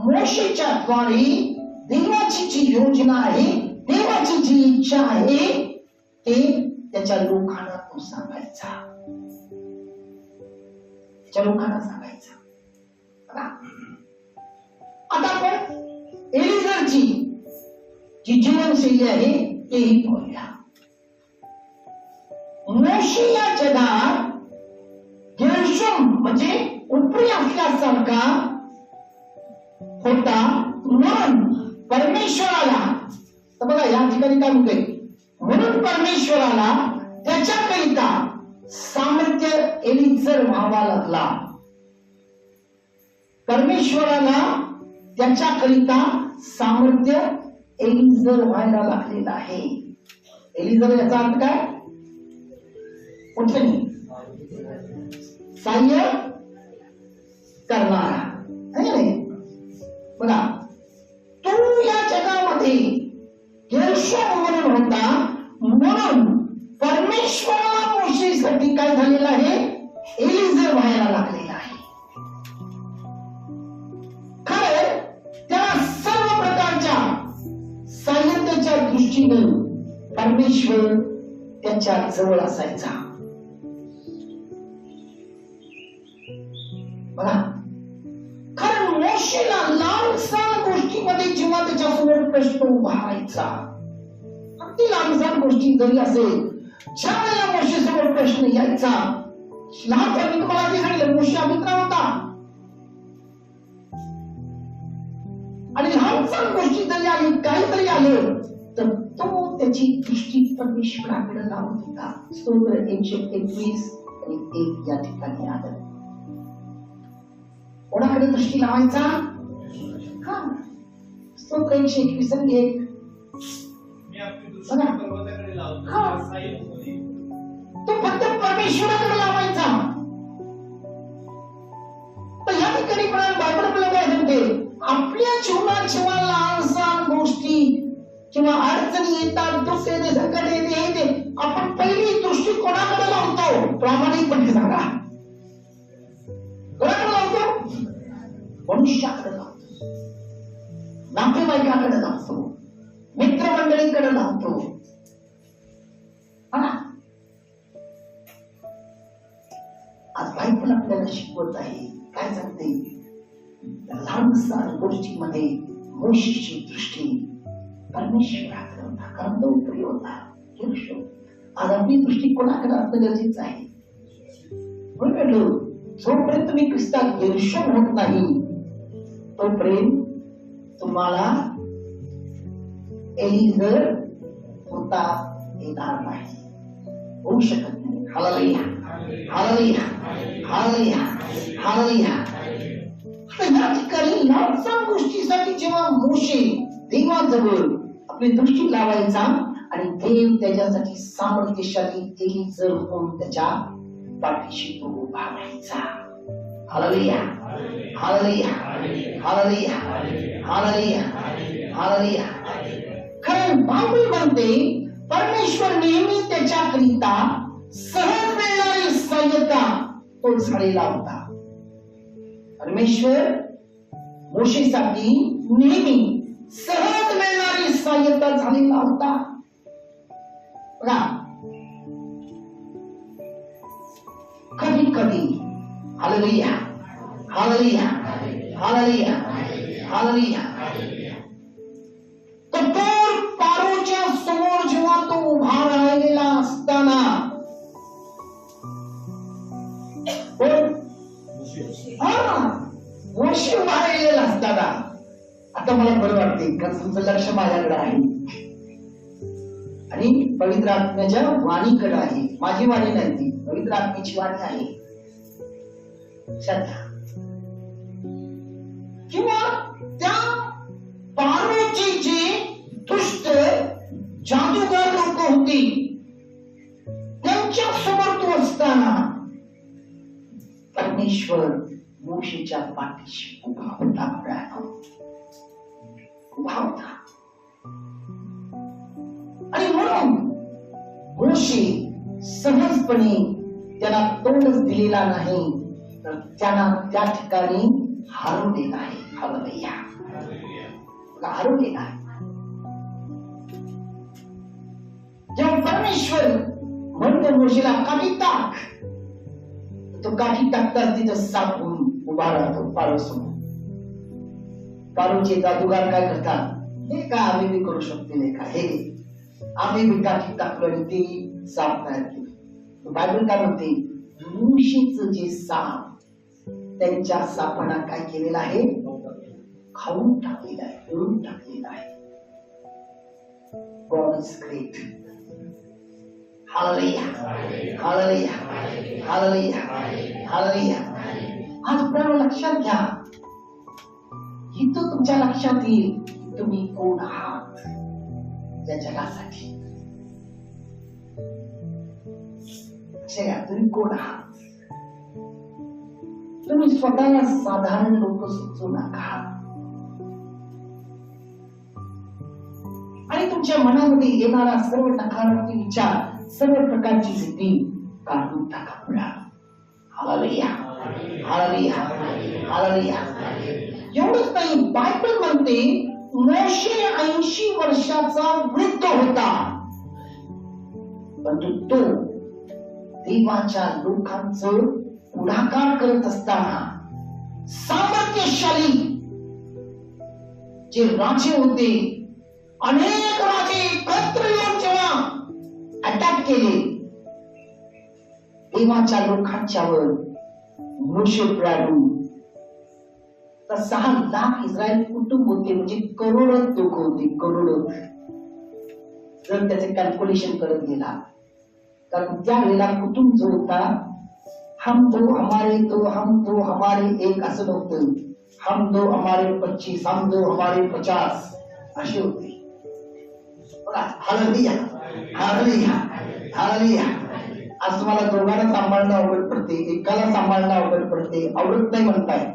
मोशेच्या द्वारे देवाची जी योजना आहे, देवाची जी इच्छा आहे, ते त्याच्या लोकांना तो सांगायचा, त्याच्या लोकांना सांगायचा. आता आपण एलिझरची जी जीवनशैली आहे तेही पाहूया. मोशे या जगात गेर्शोम म्हणजे उपरी असल्यासारखा होता, म्हणून परमेश्वराला, तर बघा या ठिकाणी काय म्हणतोय, म्हणून परमेश्वराला त्याच्याकरिता सामर्थ्य एलिझर व्हावा लागला. परमेश्वराला त्याच्याकरिता सामर्थ्य एलिझर व्हायला लागलेला आहे. एलिझर याचा अर्थ काय? कुठे? सहाय्य करणारा. बघा, तो या जगामध्ये गेर्शोम म्हणून होता, म्हणून परमेश्वराला मोशेसाठी काय झालेलं आहे? एलिझर व्हायला लागलेला आहे. खरं त्याला सर्व प्रकारच्या साहित्याच्या दृष्टीने परमेश्वर त्याच्या जवळ असायचा. बघा, कारण मोशेला लहानसहान गोष्टीमध्ये जेव्हा त्याच्यासमोर प्रश्न उभा राहायचा, अगदी लहानसहान गोष्टी जरी असेल, ज्या वेळेला मोशे समोर प्रश्न यायचा, लहानपणी तुम्हाला आधी सांगितलं मोशे अभिप्राय होता, आणि लहानसहान गोष्टी जरी आली, काहीतरी आलं, तर तो त्याची दृष्टी परमेश्वराकडे लावत होता. स्तोत्र 121 आणि 1 या ठिकाणी आलं. कोणाकडे दृष्टी लावायचा? स्तोत्र 121 आणि 1. तो फक्त परमेश्वराकडे लावायचा. तर या ठिकाणी बायबल आपल्याला काय सांगते? आपल्या जीवनात जेव्हा लहानसहान गोष्टी किंवा अडचणी येतात, दुःख येते, संकट येते, आपण पहिली दृष्टी कोणाकडे लावतो? प्रामाणिकपणे सांगा, कोणाकडे लावतो? मनुष्याकडे लावतो, नातेवाईकाकडे लावतो, मित्रमंडळीकडे लावतो. आज बायबल आपल्याला शिकवत आहे, काय सांगते? लहानसहान गोष्टीमध्ये मोशेची दृष्टी परमेश्वराकडे होता, कारण तो प्रिय होता. आज आपली दृष्टी कोणाकडे असणं गरजेचं आहे? म्हणून जोपर्यंत मी ख्रिस्तात यरूशलेम होत नाही, तोपर्यंत तुम्हाला एलिझर होता येणार नाही, होऊ शकत नाही. हालेलुया, हालेलुया, हालेलुया, हालेलुया. या ठिकाणी लहानसहान गोष्टीसाठी जेव्हा मोशे देवाजवळ आपली दृष्टी लावायचा आणि देव त्याच्यासाठी सामर्थ्यशाली एलिझर होऊन त्याच्या पाठीशी तो उभा राहायचा. हालेलुया, हालेलुया, हालेलुया, हालेलुया, हालेलुया. कारण बायबल म्हणते परमेश्वर नेहमी त्याच्याकरिता सहज मिळणारी सहाय्यता तो झालेला होता. परमेश्वर मोशेसाठी नेहमी सहज मिळणारी सहाय्यता झालेला होता. कधी कधी हालेलुया, हालेलुया, हालेलुया, हालेलुया. कठोर पारोच्या समोर जेव्हा तो उभा राहिलेला असताना मोशे उभा राहिलेला असताना, आता मला बरं वाटते कारण तुमचं लक्ष माझ्याकडे आहे आणि पवित्र आत्म्याच्या वाणीकडे आहे. माझी वाणी नाही, ती पवित्र आत्म्याची वाणी आहे. श्रद्धा किंवा त्या पारोचे जे दुष्ट जादूगार लोक होती त्यांच्या समोर तो असताना परमेश्वर मोशेच्या पाठीशी उभा होता, उभा होता. आणि म्हणून मोशे सहजपणे त्याला तोंडच दिलेला नाही, तर त्याला त्या ठिकाणी हरवलेला आहे. हालेलुया, हरवलेला आहे. जेव्हा परमेश्वर म्हणतो मोशेला काठी टाक, तो काठी टाकताच तिथं साप होऊन उभा राहतो पारोसमोर. पारोचे जादूगार काय करतात? हे का आम्ही बी करू शकतो, नाही का? हे आम्ही बी काठी टाकलो आणि ते साप तयार केले. बायबल काय म्हणते? मोशेचं जे साप त्यांच्या सापाला काय केलेलं आहे? खाऊन टाकलेलं आहे, पिळून टाकलेलं आहे. God is great. हालेलुया, हालेलुया, हालेलुया, हालेलुया. आज आपल्याला लक्षात घ्या, इथं तुमच्या लक्षात येईल तुम्ही कोण आहात या जगासाठी. तुम्ही कोण आहात? तुम्ही स्वतःला साधारण लोक सुचू नका आणि तुमच्या मनामध्ये येणारा सर्व नकारात्मक विचार, सर्व प्रकारची भीती काढून टाका पुढे. हालेलुया, हालेलुया, हालेलुया. एवढंच नाही, बायबल म्हणते मोशे 80 वर्षाचा वृद्ध होता, परंतु तो देवाच्या लोकांचं पुढाकार करत असताना सामर्थ्यशाली जे राजे होते, अनेक राजे एकत्र येऊन जेव्हा अटॅक केले देवाच्या लोकांच्यावर, मोशे प्राडू तर 6 लाख इस्रायल कुटुंब होते, म्हणजे करोडो लोक होते, करोडो. जर त्याचे कॅल्क्युलेशन करत गेला, कारण त्यावेळेला कुटुंब जो होता, हम दो हमारे दो, हम दो हमारे एक असं नव्हतं. हम दो हमारे 25, हम दो हमारे 50 असे होते. हालेलुया, हालेलुया, हालेलुया. आज तुम्हाला दोघांना सांभाळणं अवघड पडते, एकाला सांभाळणं अवघड पडते, आवडत नाही म्हणताय.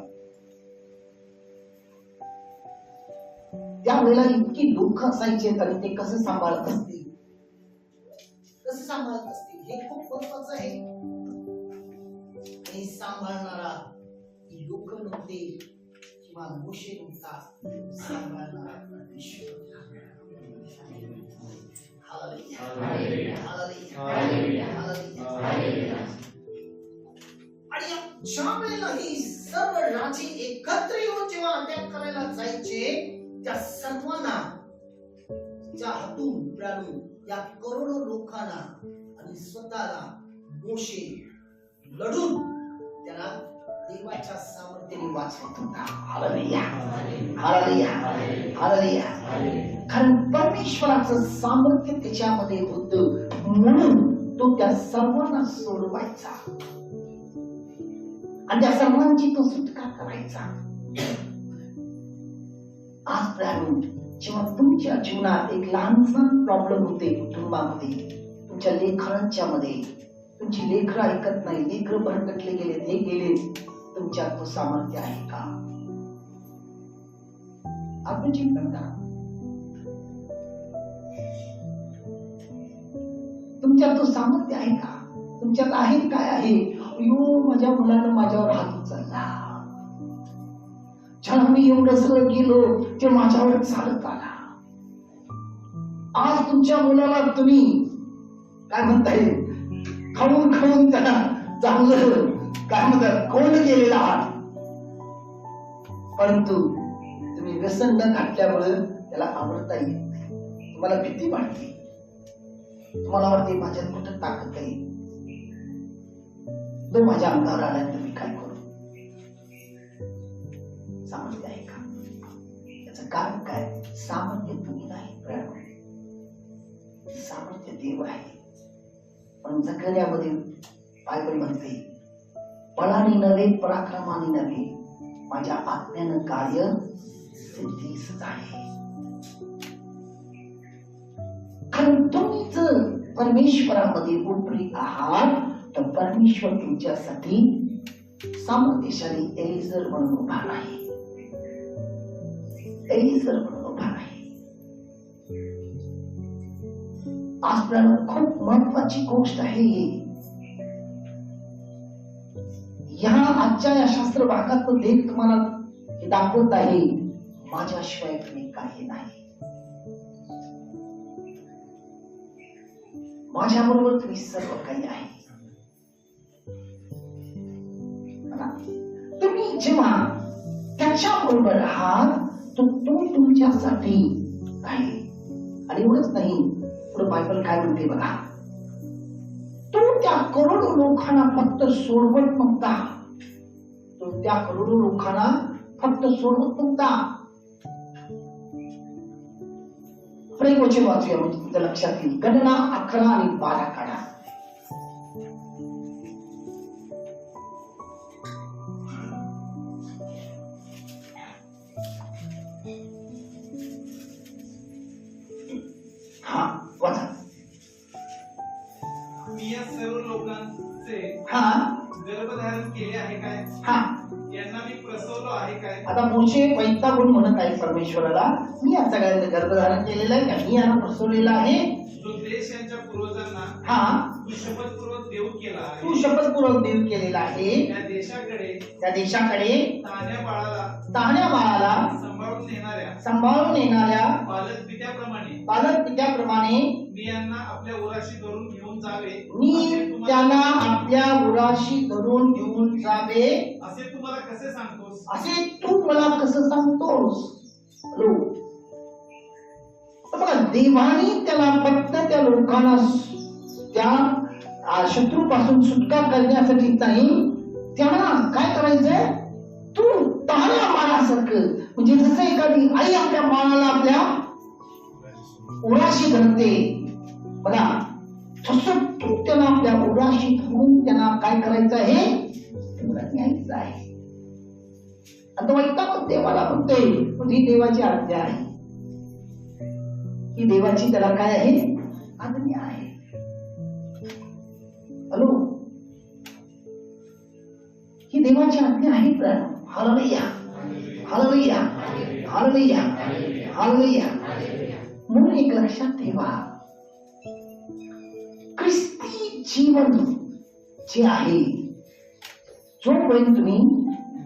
त्यावेळेला इतकी दुःख असायचे आणि ते कसं सांभाळत असतील, कसं सांभाळत असतील, हे खूप महत्वाचं आहे. हे सांभाळणारा लोक नव्हते किंवा मोशे नव्हता, सांभाळणारा परमेश्वर. हालेलुया, हालेलुया, हालेलुया. आणि ज्या वेळेला ही सर्व राजे एकत्र येऊन जेव्हा अटॅक करायला जायचे, त्या सर्वांना त्या हातून मिळालून या करोडो लोकांना आणि स्वतःला मोशे लढून त्याला देवाच्या सामर्थ्याने वाचवत होता. हालेलुया, हालेलुया, हालेलुया. कारण परमेश्वराचं सामर्थ्य त्याच्यामध्ये होतं म्हणून तो त्या सर्वांना सोडवायचा आणि त्या सर्वांची तो सुटका करायचा. आज जेव्हा तुमच्या जीवनात एक लहानसा प्रॉब्लेम होते, कुटुंबामध्ये, तुमच्या लेकरांच्या मध्ये, तुमची लेकरं ऐकत नाही, लेकरं भरकटले गेले, हे गेले, तुमच्यात तो सामर्थ्य आहे का? आपण चिंतन करा. तुमच्यात तो सामर्थ्य आहे का? तुमच्यात आहे काय आहे? अयो, माझ्या मुलानं माझ्यावर हात उचलला, ज्याला मी एवढं सगळं गेलो ते माझ्यावर चालत आला. आज तुमच्या मुलाला तुम्ही काय म्हणताय, खाऊन खाऊन त्याला चांगलं काय म्हणतात कोंड केलेला आहात, परंतु तुम्ही व्यसन न घातल्यामुळे त्याला आवडता येत नाही. तुम्हाला भीती वाटते, तुम्हाला वाटते माझ्यात कुठं ताकद आहे, तो माझ्या अंगावर आला, तुम्ही काय करू? सामर्थ्य आहे का? याचं कारण काय? सामर्थ्य तुम्ही नाही, सामर्थ्य देव आहे. पण जखऱ्यामध्ये बायबल म्हणते, बळाने नव्हे, पराक्रमाने नव्हे, माझ्या आत्म्यानं कार्य सिद्धीस आहे. कारण तुम्ही जर परमेश्वरामध्ये उतरी आहात तर परमेश्वर तुमच्यासाठी सामर्थ्यशाली एलिझर म्हणून उभा आहे. एलिझर म्हणून उभा आहे. आज खूप महत्वाची गोष्ट आहे. या आजच्या या शास्त्र भागात देव तुम्हाला हे दाखवत आहे, माझ्याशिवाय तुम्ही काही नाही, माझ्याबरोबर तुम्ही सर्व काही आहे. तुम्ही जेव्हा त्याच्या बरोबर आहात तो तुमच्यासाठी आहे. आणि एवढंच नाही, पुढे बायबल काय म्हणते बघा, तो त्या करोडो लोकांना फक्त सोडवत नव्हता, तो त्या करोडो लोकांना फक्त सोडवत नव्हता. एक वचन वाचूया म्हणजे तुमच्या लक्षात येईल. गणना 11 आणि 12 काढा. हा वाचा. मी या सर्व लोकांचे गर्भधारण केले आहे काय? यांना मी प्रसवलो आहे काय? आता मोशे वैतागून म्हणत आहे परमेश्वराला, मी या सगळ्यांचं गर्भधारण केलेलं आहे का? मी यांना प्रसवलेला आहे. जो देश यांच्या पूर्वजांना तू शपथपूर्वक देव केला आहे, तू शपथपूर्वक देव केलेला आहे, त्या देशाकडे ताहण्या बाळाला सांभाळून येणाऱ्या पालक पित्याप्रमाणे मी यांना आपल्या उराशी धरून घेऊन जावे, मी त्यांना आपल्या उराशी धरून घेऊन जावे असे तू मला कसे सांगतोस? असे तू मला कसं सांगतोस? बघा, देवाने त्याला फक्त त्या लोकांना त्या शत्रूपासून सुटका करण्यासाठी नाही, त्यांना काय करायचंय, तू ताहण्या बाळासारखं, म्हणजे जसं एखादी आई आपल्या बाळाला आपल्या उराशी धरते बघा, तसं तू त्यांना आपल्या उराशी धरून त्यांना काय करायचं आहे, न्यायचं आहे. आता वैताग देवाला म्हणते, ही देवाची आज्ञा आहे, ही देवाची त्याला काय आहे, आज्ञा आहे. हॅलो, ही देवाची आज्ञा आहे. हालेलुया, हालेलुया, हालेलुया, हालेलुया. म्हणून एक लक्षात ठेवा, ख्रिस्ती जीवन जे आहे, जोपर्यंत तुम्ही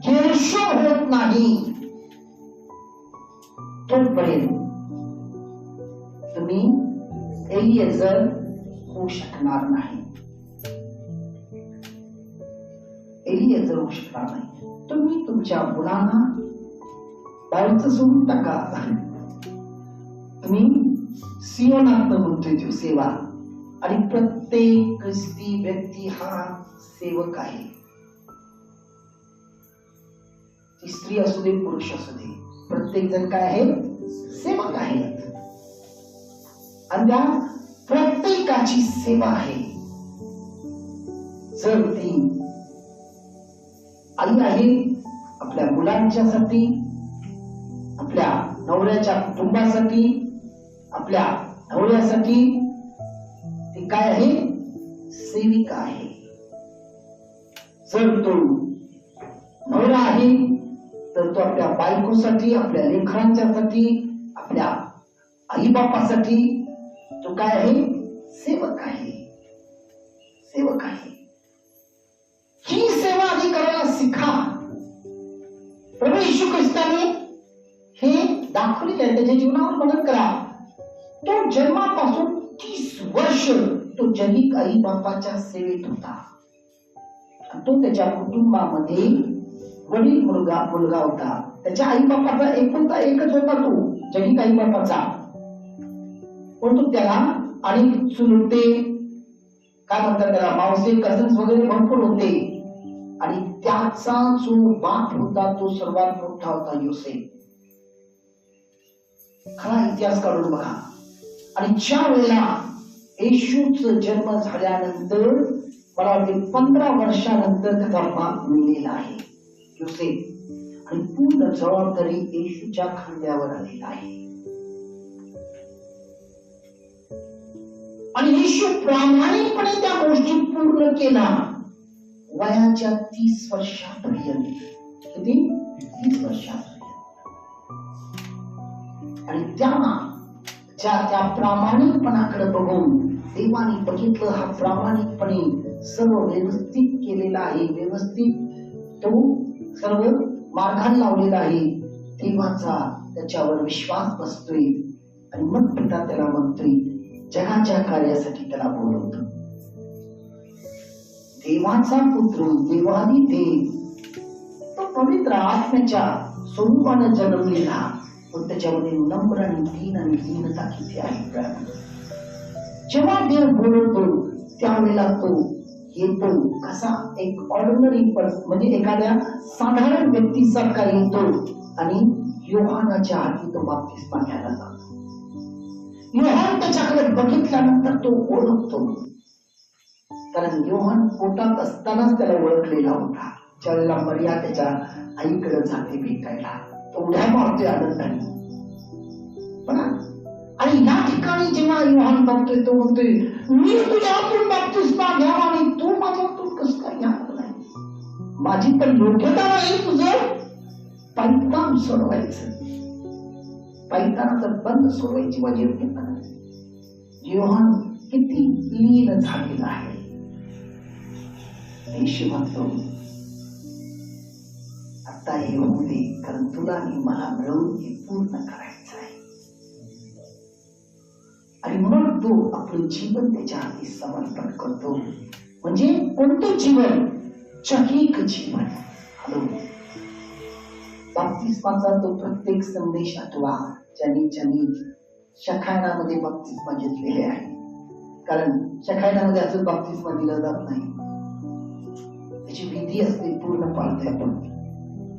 गेरशो होत नाही तोपर्यंत तुम्ही एलिएझर होऊ शकणार नाही. एलिएझर होऊ शकणार नाही. तुम्ही तुमच्या मुलांना बाहेरचं सोडून टाका. तुम्ही सियोनात म्हणतोय तो सेवा, आणि प्रत्येक ख्रिस्ती व्यक्ती हा सेवक आहे. ती स्त्री असू दे, पुरुष असू दे, प्रत्येक जण काय आहे? सेवक आहेत. आणि त्या प्रत्येकाची सेवा आहे. जर ती आई आहे आपल्या मुलांच्यासाठी, आपल्या नवऱ्याच्या कुटुंबासाठी, आपल्या नवऱ्यासाठी, ती काय आहे? सेविका आहे. जर तो नवरा आहे तर तो आपल्या बायकोसाठी, आपल्या लेकरांच्यासाठी, आपल्या आई बापासाठी तो काय आहे? सेवक आहे. सेवक आहे. ही सेवा आधी करायला शिका. प्रभू येशू ख्रिस्ताने हे दाखवलेले आहे. त्याच्या जीवनावर मदत करा. तो जन्मापासून 30 वर्ष तो जनिक आई बापाच्या सेवेत होता. तो त्याच्या कुटुंबामध्ये वडील मुलगा होता. त्याच्या आई बापाचा एकच होता तो जनिक आई बापाचा. परंतु त्याला आणि चुलते, काय म्हणतात त्याला, मावसे, कझन्स वगैरे भरपूर होते. आणि त्याचा जो बाप होता तो सर्वात मोठा होता, योसेफ. खरा इतिहास काढून बघा. आणि ज्या वेळेला येशूचा जन्म झाल्यानंतर, मला वाटते 15 वर्षानंतर त्याचा बाप मिळालेला आहे, योसेफ. आणि पूर्ण जबाबदारी येशूच्या खांद्यावर आलेला आहे. आणि येशू प्रामाणिकपणे त्या गोष्टी पूर्ण केला. वयाच्या 30 वर्षापर्यंत. किती? 30 वर्षापर्यंत. आणि त्या प्रामाणिकपणाकडे बघून देवाने बघितलं, हा प्रामाणिकपणे सर्व व्यवस्थित केलेला आहे, व्यवस्थित तो सर्व मार्गाने लावलेला आहे. देवाचा त्याच्यावर विश्वास बसतोय. आणि मग पिता त्याला म्हणतोय, जगाच्या कार्यासाठी त्याला बोलवतो. देवाचा पुत्र, देवानी देव, तो पवित्र आत्म्याच्या स्वरूपाने जन्मलेला, पण त्याच्यामध्ये नम्र आणि दीनता किती आहे. जेव्हा देव बोलवतो त्यावेळेला तो येतो कसा? एक ऑर्डिनरी पर्सन, म्हणजे एखाद्या साधारण व्यक्तीसारखा येतो. आणि योहानाच्या हाती तो बाप्तिस्मा घ्यायला जातो. योहान त्याच्याकडे बघितल्यानंतर तो ओळखतो, कारण योहान पोटात असतानाच त्याला ओळखलेला होता. ज्यावेळेला मरिया त्याच्या आईकडे जाते भेटायला, तो उड्या मारतोय आनंदाने. आणि या ठिकाणी जेव्हा योहान बघतोय, तो म्हणतोय, मी तुझ्या हातून बाप्तिस्मा घ्यावा आणि तू माझ्या हातून कसं काय घ्यावं? नाही, माझी तर योग्यता नाही तुझं पैतान सोडवायचं. पैतानाचं बंद सोडवायची माझी योग्यता नाही. योहान किती लीन झालेला आहे. येशू म्हणतो, आता हे होऊ दे, कारण तुला आणि मला मिळून हे पूर्ण करायचं आहे. आणि मग तो आपलं जीवन त्याच्या हाती समर्पण करतो. म्हणजे कोणतं जीवन? जनिक जीवन. हॅलो, बाप्तिस्माचा तो प्रत्येक संदेश आठवा. ज्यांनी शखायनामध्ये बाप्तिस्मा घेतलेले आहे, कारण शखायनामध्ये अजून बाप्तिस्मा दिला जात नाही. त्याची विधी असते, पूर्ण पाळते आपण.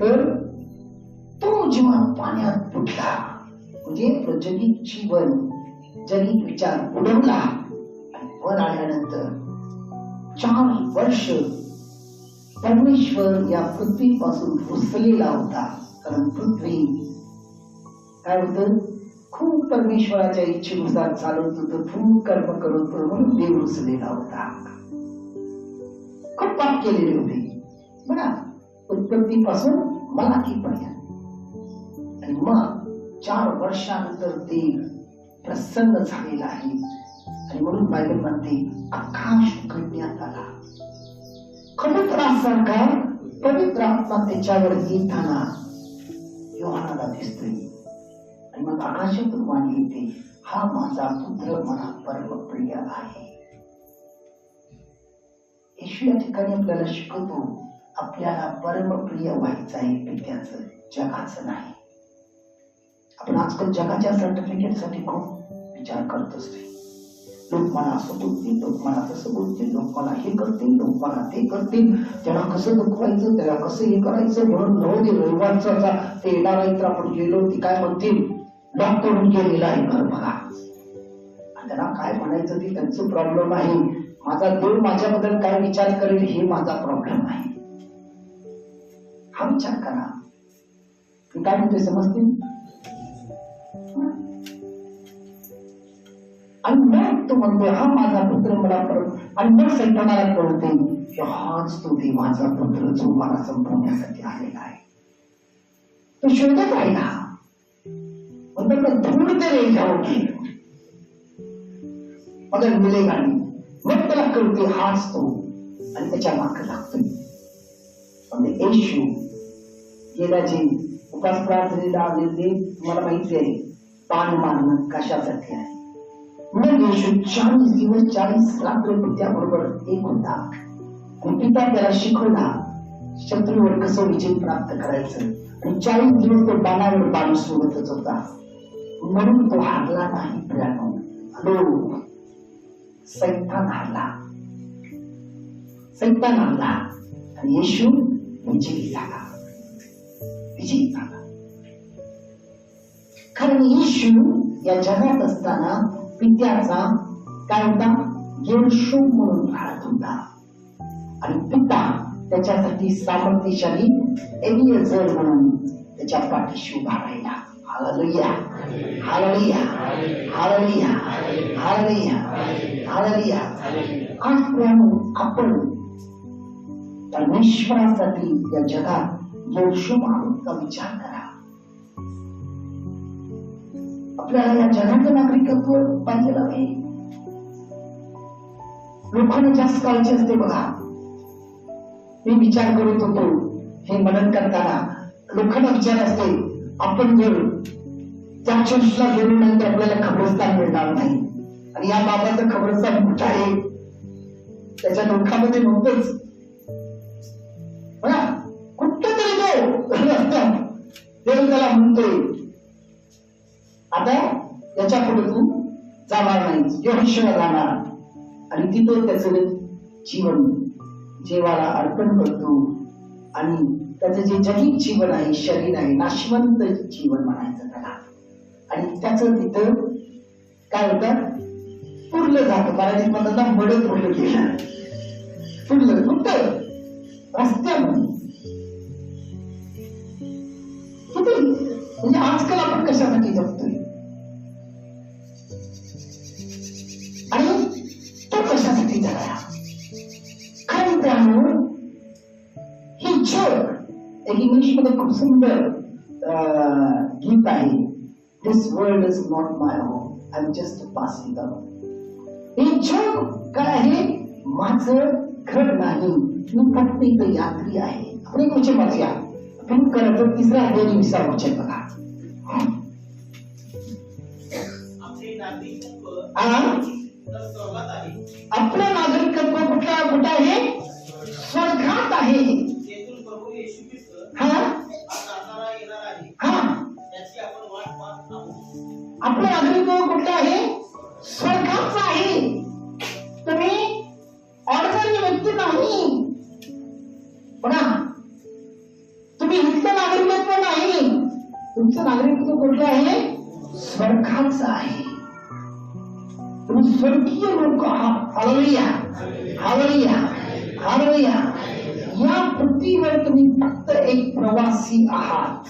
तर तो जेव्हा पाण्यात बुडला, म्हणजे जनिक जीवन, जनिक विचार बुडवला, आणि वर आल्यानंतर 4 वर्ष परमेश्वर या पृथ्वीपासून रुसलेला होता. कारण पृथ्वी काय होतं? खूप परमेश्वराच्या इच्छेनुसार चालत होतं, खूप कर्म करत होतं, म्हणून देव रुसलेला होता. खूप पाप केलेले होते बघा, उत्पत्तीपासून मलाखीपर्यंत. आणि मग 4 वर्षानंतर ते प्रसन्न झालेलं आहे. आणि म्हणून बायबल म्हणते आकाश उघडण्यात आला, कबुतरासारखा पवित्र आत्मा त्याच्यावर येताना योहानाला दिसतोय. आणि मग आकाशातून वाणी येते, हा माझा पुत्र मला परमप्रिय आहे. येशू या ठिकाणी आपल्याला शिकवतो, आपल्याला परमप्रिय व्हायचं आहे, पित्याचं, जगाचं नाही. आपण आजकाल जगाच्या सर्टिफिकेट साठी खूप विचार करत असतो. लोक मला असं बोलतील, लोक मला तसं बोलतील, लोक मला हे करतील, लोक मला ते करतील, त्याला कसं दुखवायचं, त्याला कसं हे करायचं. म्हणून राहू दे, रविवारचा ते येणार आहे तर आपण गेलो, ती काय म्हणतील, लॉक करून गेलेला आहे घर बघा. त्याला काय म्हणायचं ते त्यांचं प्रॉब्लेम आहे. माझा देव माझ्याबद्दल काय विचार करेल हे माझा प्रॉब्लेम आहे. हा विचार करा. मी काय म्हणतोय समजते? आणि मग तो म्हणतो हा माझा पुत्र मला परत. आणि मग सैतानाला कळते की हाच तो देवाचा पुत्र जो मला संपवण्यासाठी आलेला आहे. तो शोधत राहिला, ढूंढते रहे जाओगे मगर मिलेगा नहीं. मग त्याला कळते हाच तो, आणि त्याच्या मागे लागतोय. म्हणजे येशू गेल्या जे उपास प्रार्थनेला आलेले तुम्हाला माहिती आहे, पान मारणं कशासाठी आहे. मग येशू 40 दिवस 40 रात्र पित्याबरोबर एक होता. आणि पिता त्याला शिकवला शत्रूवर कसं विजय प्राप्त करायचं. आणि 40 दिवस तो बाणावर बाण सोडतच होता. म्हणून तो हारला नाही. प्रियानो, हॅलो, सैतान हारला, सैतान हारला आणि येशू विजयी झाला, विजयी झाला. कारण येशू या जगात असताना पित्याचा काय होता, गेरशोम म्हणून राहत होता. आणि पिता त्याच्यासाठी सामर्थ्यशाली एलिएझर म्हणून त्याच्या पाठीशी उभा राहिला. हालेलुया, हालेलुया, हालेलुया, हालेलुया, हालेलुया. आज आपण परमेश्वरासाठी या जगात गेरशोम आहोत का विचार करा. आपल्याला या जगाचं नागरिकत्व पाहिजे आहे. लोकांना जास्त काळजी असते बघा. मी विचार करत होतो हे मनन करताना, लोकांना विचार असते आपण जर त्या चर्चला गेलो नाही तर आपल्याला खबरस्तान मिळणार नाही. आणि या बाबाचं खबरस्तान कुठं आहे त्याच्या डोक्यामध्ये नव्हतंच. कुठं तरी तो रस्त्यात देव त्याला म्हणतोय आता याच्या पुढे तू जाणार नाही, यहोशुआ जाणार. आणि तिथं त्याचं जीवन देवाला अर्पण करतो. आणि त्याचं जे जैविक जीवन आहे, शरीर आहे, नाशवंत जीवन म्हणायचं त्याला. आणि त्याचं तिथं काय होतं, पुरलं जातं. मराठीत म्हणतात बडं पुरलं गेलं, पुरलं कुठं, रस्त्यामध्ये. म्हणजे आजकाल आपण कशासाठी जगतोय आणि तो कशासाठी जगाया. खरं मित्रांनो, हे जग एक इंग्लिश मध्ये खूप सुंदर गीत आहे, this world is not my home, I am just passing away. हे जग काय आहे, माझं घर नाही, मी फक्त इथं यात्री आहे. आपण एक विषय वाचूया, आपण करत 3रा अध्याय 20 वचन बघा. आपलं नागरिकत्व कुठं आहे, स्वर्गात आहे. आपलं नागरिकत्व कुठलं आहे, स्वर्गाचं आहे. तुम्ही ऑर्डनरी व्यक्ती नाही बघा, तुम्ही इथलं नागरिकत्व नाही, तुमचं नागरिकत्व कुठलं आहे, स्वर्गाचं आहे. तुम्ही स्वर्गीय लोक आहात. हालेलुया, हालेलुया, हालेलुया. या पृथ्वीवर तुम्ही फक्त एक प्रवासी आहात,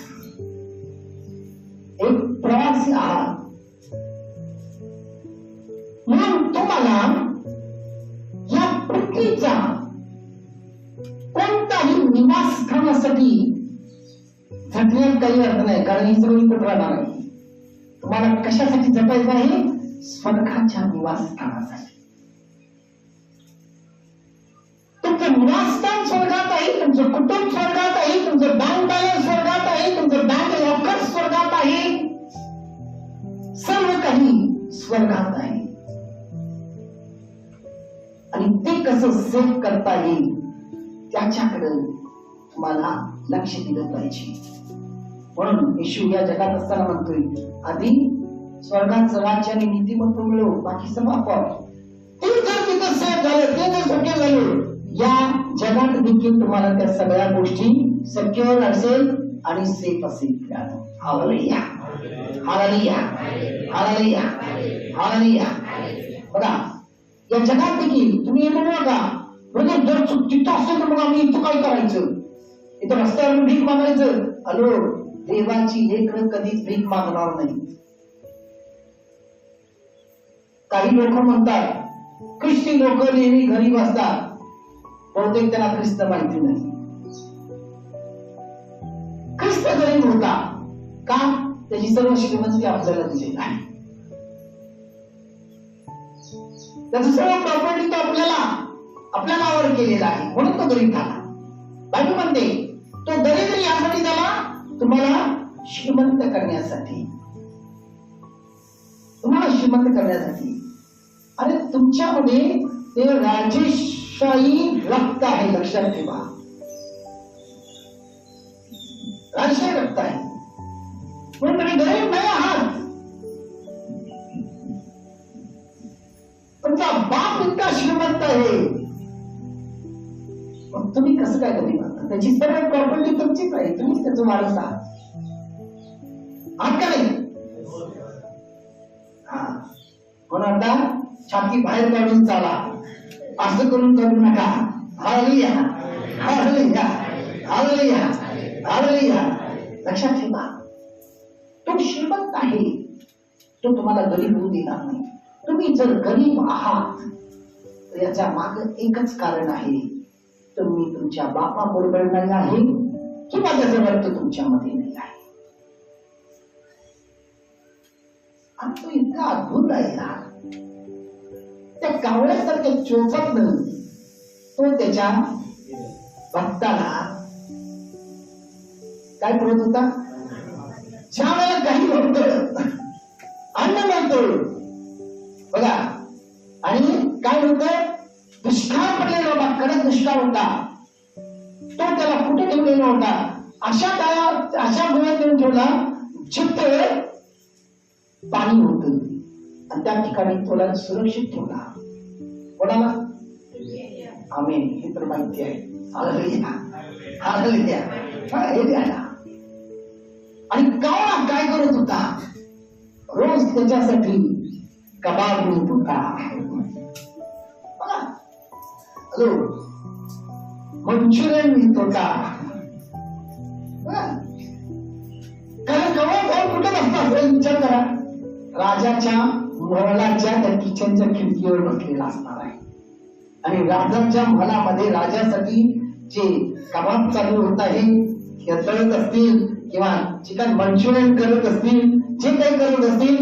एक प्रवासी आहात. म्हणून तुम्हाला या पृथ्वीचा कोणताही निवासस्थानासाठी झटण्यात काही अर्थ नाही. कारण ही सगळी कुठं राहणार आहे, तुम्हाला कशासाठी जपायचं आहे? स्वर्गाच्या निवासस्थानासाठी. तुमचं निवासस्थान स्वर्गात आहे, तुमचं कुटुंब स्वर्गात आहे, तुमचं बँक बॅलन्स स्वर्गात आहे, तुमचं बँक लॉकर स्वर्गात आहे, सर्व काही स्वर्गात आहे. आणि ते कसं सेव्ह करता येईल त्याच्याकडे तुम्हाला लक्ष दिलं पाहिजे. म्हणून येशू या जगात असताना म्हणतोय, आधी स्वर्गाचं राज्य आणि नीतिमत्व मिळव, बाकी सर्व आपोआप. ते जर तिथं सेव्ह झालं, ते जर शक्य झालं, या जगात देखील तुम्हाला त्या सगळ्या गोष्टी सिक्युअर असेल आणि सेफ असेल. हालेलुया, हालेलुया, हालेलुया, हालेलुया. बघा, या जगात देखील तुम्ही हे म्हणू नका, म्हणजे जर तिथं असेल तर मग आम्ही इथं काय करायचं? इथं रस्त्यावर भीक मागायचं? हॅलो, देवाची लेकरं कधीच भीक मागणार नाही. काही लोक म्हणतात ख्रिस्ती लोक नेहमी गरीब असतात. बहुतेक त्यांना ख्रिस्त माहिती नाही. ख्रिस्त गरीब होता का? त्याची सर्व श्रीमंती आपल्याला दिली नाही. त्याचं सर्व प्रॉपर्टी तो आपल्या नावावर केलेला आहे, म्हणून तो गरीब झाला. बायबल म्हणते तो दरिद्री यासाठी झाला, तुम्हाला श्रीमंत करण्यासाठी, तुम्हाला श्रीमंत करण्यासाठी. आणि तुमच्यामध्ये ते राजेशाही रक्त आहे, लक्षात ठेवा. राजेशाही रक्त आहे, म्हणून तुम्ही गरीब नाही आहात. तुमचा बाप इतका श्रीमंत आहे, मग तुम्ही कसं काय गरीब आहात? त्याची सर्व प्रॉपर्टी तुमचीच आहे, तुम्हीच त्याचं वारस आहात. आहात का नाही? हा, म्हणून आता छाती बाहेर काढून चाला, असं करून करू नका. हालेलुया, हालेलुया, हालेलुया, हालेलुया. लक्षात ठेवा, तो श्रीमंत आहे, तो तुम्हाला गरीब होऊ देणार नाही. तुम्ही जर गरीब आहात तर याच्या मागे एकच कारण आहे, तुम्ही तुमच्या बापाबरोबर नाही आहे किंवा त्याचं रक्त तुमच्यामध्ये नाही आहे. आणि तो इतका अद्भुत आहे ना, त्या कावळ्यासारख्या चोचतनं तो त्याच्या भक्ताला काय पुरवत होता? ज्या वेळेला काही होतं अन्न मिळतं बघा, आणि काय होतं? दुष्काळ पडलेला होता, कडक दुष्काळ होता, तो त्याला कुठे ठेवलेला होता? अशा गोळ्यात देऊन ठेवला जिथे पाणी होत, आणि त्या ठिकाणी थोडा सुरक्षित ठेवला. कोणाला? आमेन. हे तर माहिती आहे. हालेलुया, हालेलुया, हालेलुया. आणि कावळा काय करत होता? रोज त्याच्यासाठी कबाब मिळत होता. हॅलो, मंचुरियन मिळत होता. कारण कबाब खाऊन कुठे बसता? विचार करा, राजाच्या महलाच्या त्या किचनच्या खिडकीवर बसलेला असणार आहे, आणि राजाच्या महलामध्ये राजासाठी जे कबाब चालू होत आहे, तळत असतील किंवा चिकन मंचुरियन करत असतील, जे काही करत असतील,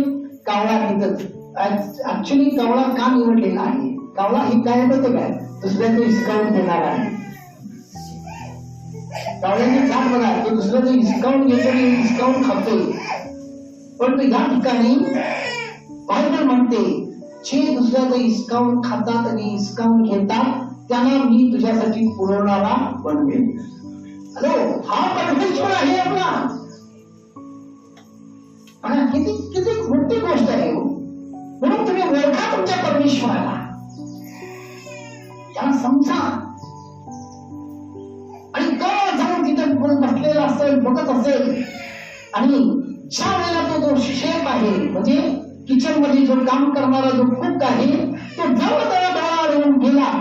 कावळा तिथं. ऍक्च्युली कावळा का निवडलेला आहे? कावळा ही काय होते काय? दुसऱ्याचं हिसकावून देणार आहे. कावळ्याची जात बघा, तो दुसऱ्याचं हिसकावून घेतो आणि हिसकावून खातोय. परंतु या ठिकाणी बायबल म्हणते, जे दुसऱ्याचं हिसकावून खातात आणि हिसकावून घेतात त्यांना मी तुझ्यासाठी पुरवणारा बनवेन. हॅलो, हा परमेश्वर आहे आपला. किती किती मोठी गोष्ट आहे. म्हणून तुम्ही ओळखा तुमच्या परमेश्वराला, त्याला समजा. आणि का जाऊन तिथे बसलेला असेल, बघत असेल, आणि ज्या वेळेला तो शेफ आहे, म्हणजे किचन मध्ये जो काम करणारा जो कुक आहे, तो जवळ त्याला गेला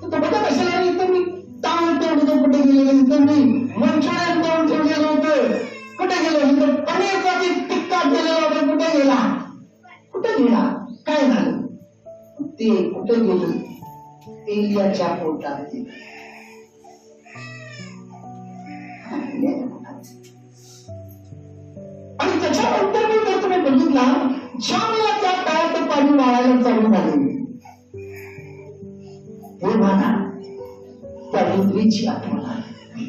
तर तो बघत असेल, आणि इथं मी तांदूळ तेवढं कुठे गेलेलं, इथं मी मंचुरियन तळून ठेवलेलं होतं, कुठे गेलं? इथं पनीरचा टिक्का केलेला होता, कुठे गेला? कुठे गेला? काय झालं? ते कुठे गेलं? एलियाच्या पोटात गेलं. आणि त्याच्यानंतर मी जर तुम्ही बघितला, ज्या वेळेला त्या तळ्यात पाणी वाळायला चालू झाले तेव्हा त्या इंद्रीची आठवण आली.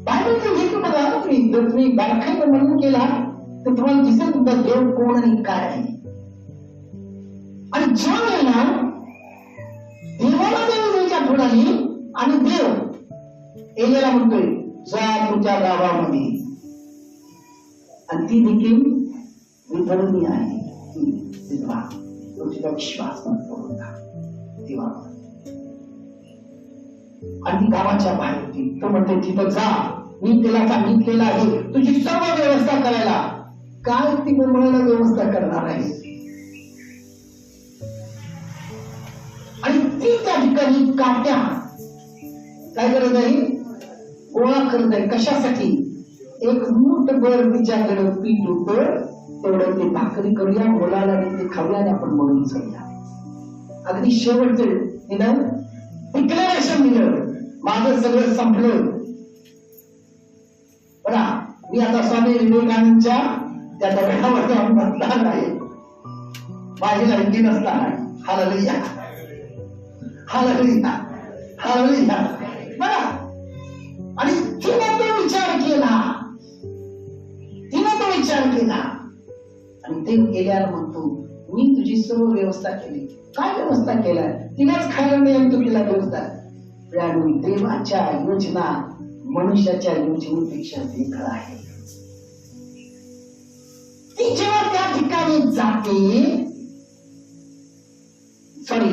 बायबलचं हे बघा, तुम्ही बारकाईनं म्हणून केला तर तुम्हाला दिसेल तुमचा देव कोण आणि काय आहे. आणि ज्या वेळेला देवाला देवाची आठवण आली आणि देव एलियाला म्हणतोय जा तुझ्या गावामध्ये, आणि ती देखील विधर्मी आहे, ती विधवा, तो तिचा विश्वास होता देवा. आणि ती गावाच्या बाहेर होती. तो म्हणते तिथं जा, मी तिला सांगितलेलं आहे तुझी सर्व व्यवस्था करायला. काय ती म्हणायला व्यवस्था करणार आहे. आणि ती त्या ठिकाणी काट्या काय करत आहे, गोळा करत आहे. कशासाठी? एक मूठभर तिच्याकडे पीठ होतं, तेवढं ते भाकरी करूया, मुलाला ते खाऊया आणि आपण म्हणून जाऊया. अगदी शेवटचं तिनं डिक्लेरेशन दिलं, माझं सगळं संपलं बघा, मी आता स्वामी विवेकानंदच्या त्या दगडावर जाऊन बसणार आहे, माझी लायकी नसणार. हालेलुया, हालेलुया, हालेलुया. बघा, आणि तिने तो विचार केला, तिने तो विचार केला आणि ते गेल्यावर म्हणतो मी तुझी सर्व व्यवस्था केली. काय व्यवस्था केलाय? तिलाच खायला मिळेल तो तिला व्यवस्था. देवाच्या योजना मनुष्याच्या योजनेपेक्षा वेगळं आहे. ती जेव्हा त्या ठिकाणी जाते, सॉरी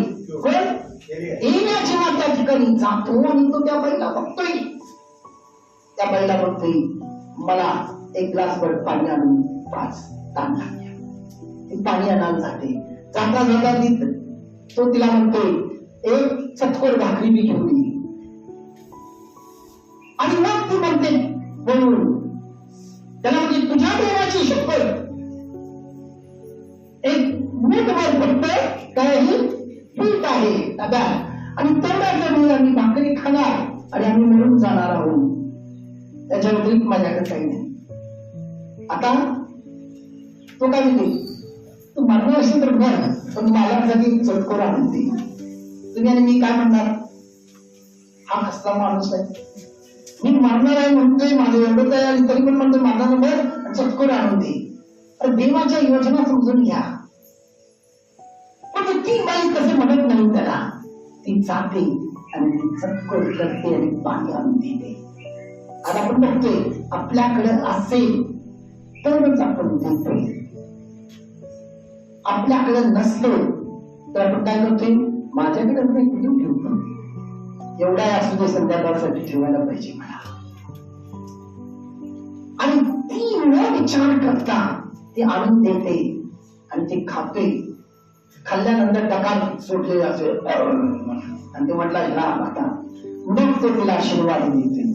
एलिया जेव्हा त्या ठिकाणी जातो आणि तो त्या बाईला बघतोय, त्या बाईला बघतोय मला एक ग्लास भर पाणी आणून 5 ताण लागल्या. ती पाणी आणायला जाते. जाता जाता तो तिला म्हणतोय एक चतकोर भाकरी बी घेऊन ये. आणि मग ती म्हणते बोलून त्याला म्हणजे तुझ्या देवाची शपथ, एक मूठभर फक्त काही पीठ आहे दादा, आणि तेवढ्या जर आम्ही भाकरी खाणार आणि आम्ही मरून जाणार आहोत, त्याच्या व्यतिरिक्त माझ्याकडे काही नाही. आता तो काय म्हणते, तू मरणार असेल तर मर, पण माझ्यासाठी चटकोर आणून दे. तुम्ही आणि मी काय म्हणणार, हा कसला माणूस आहे, मी मारणार आहे म्हणतोय, माझं एवढंच आहे आणि तरी पण म्हणतोय माझा नंबर चटकोर आणून दे. तर देवाच्या योजना समजून घ्या. पण ती बाई कसं म्हणत नाही त्याला, ती जाते आणि ती चटकोर करते आणि पाणी आणून देते. आता आपण बघतोय आपल्याकडे असेल तरच आपण देतोय, आपल्याकडे नसलो तर आपण काय करतोय, माझ्याकडे नाही कुठून ठेवतो, एवढा असू दे संध्याकाळसाठी ठेवायला पाहिजे मला. आणि ती न विचार करता ती आणून देते आणि ते खाते. खाल्ल्यानंतर डकार सोडले असेल आणि ते म्हटलं ह्या आता मग तो तिला आशीर्वाद देते.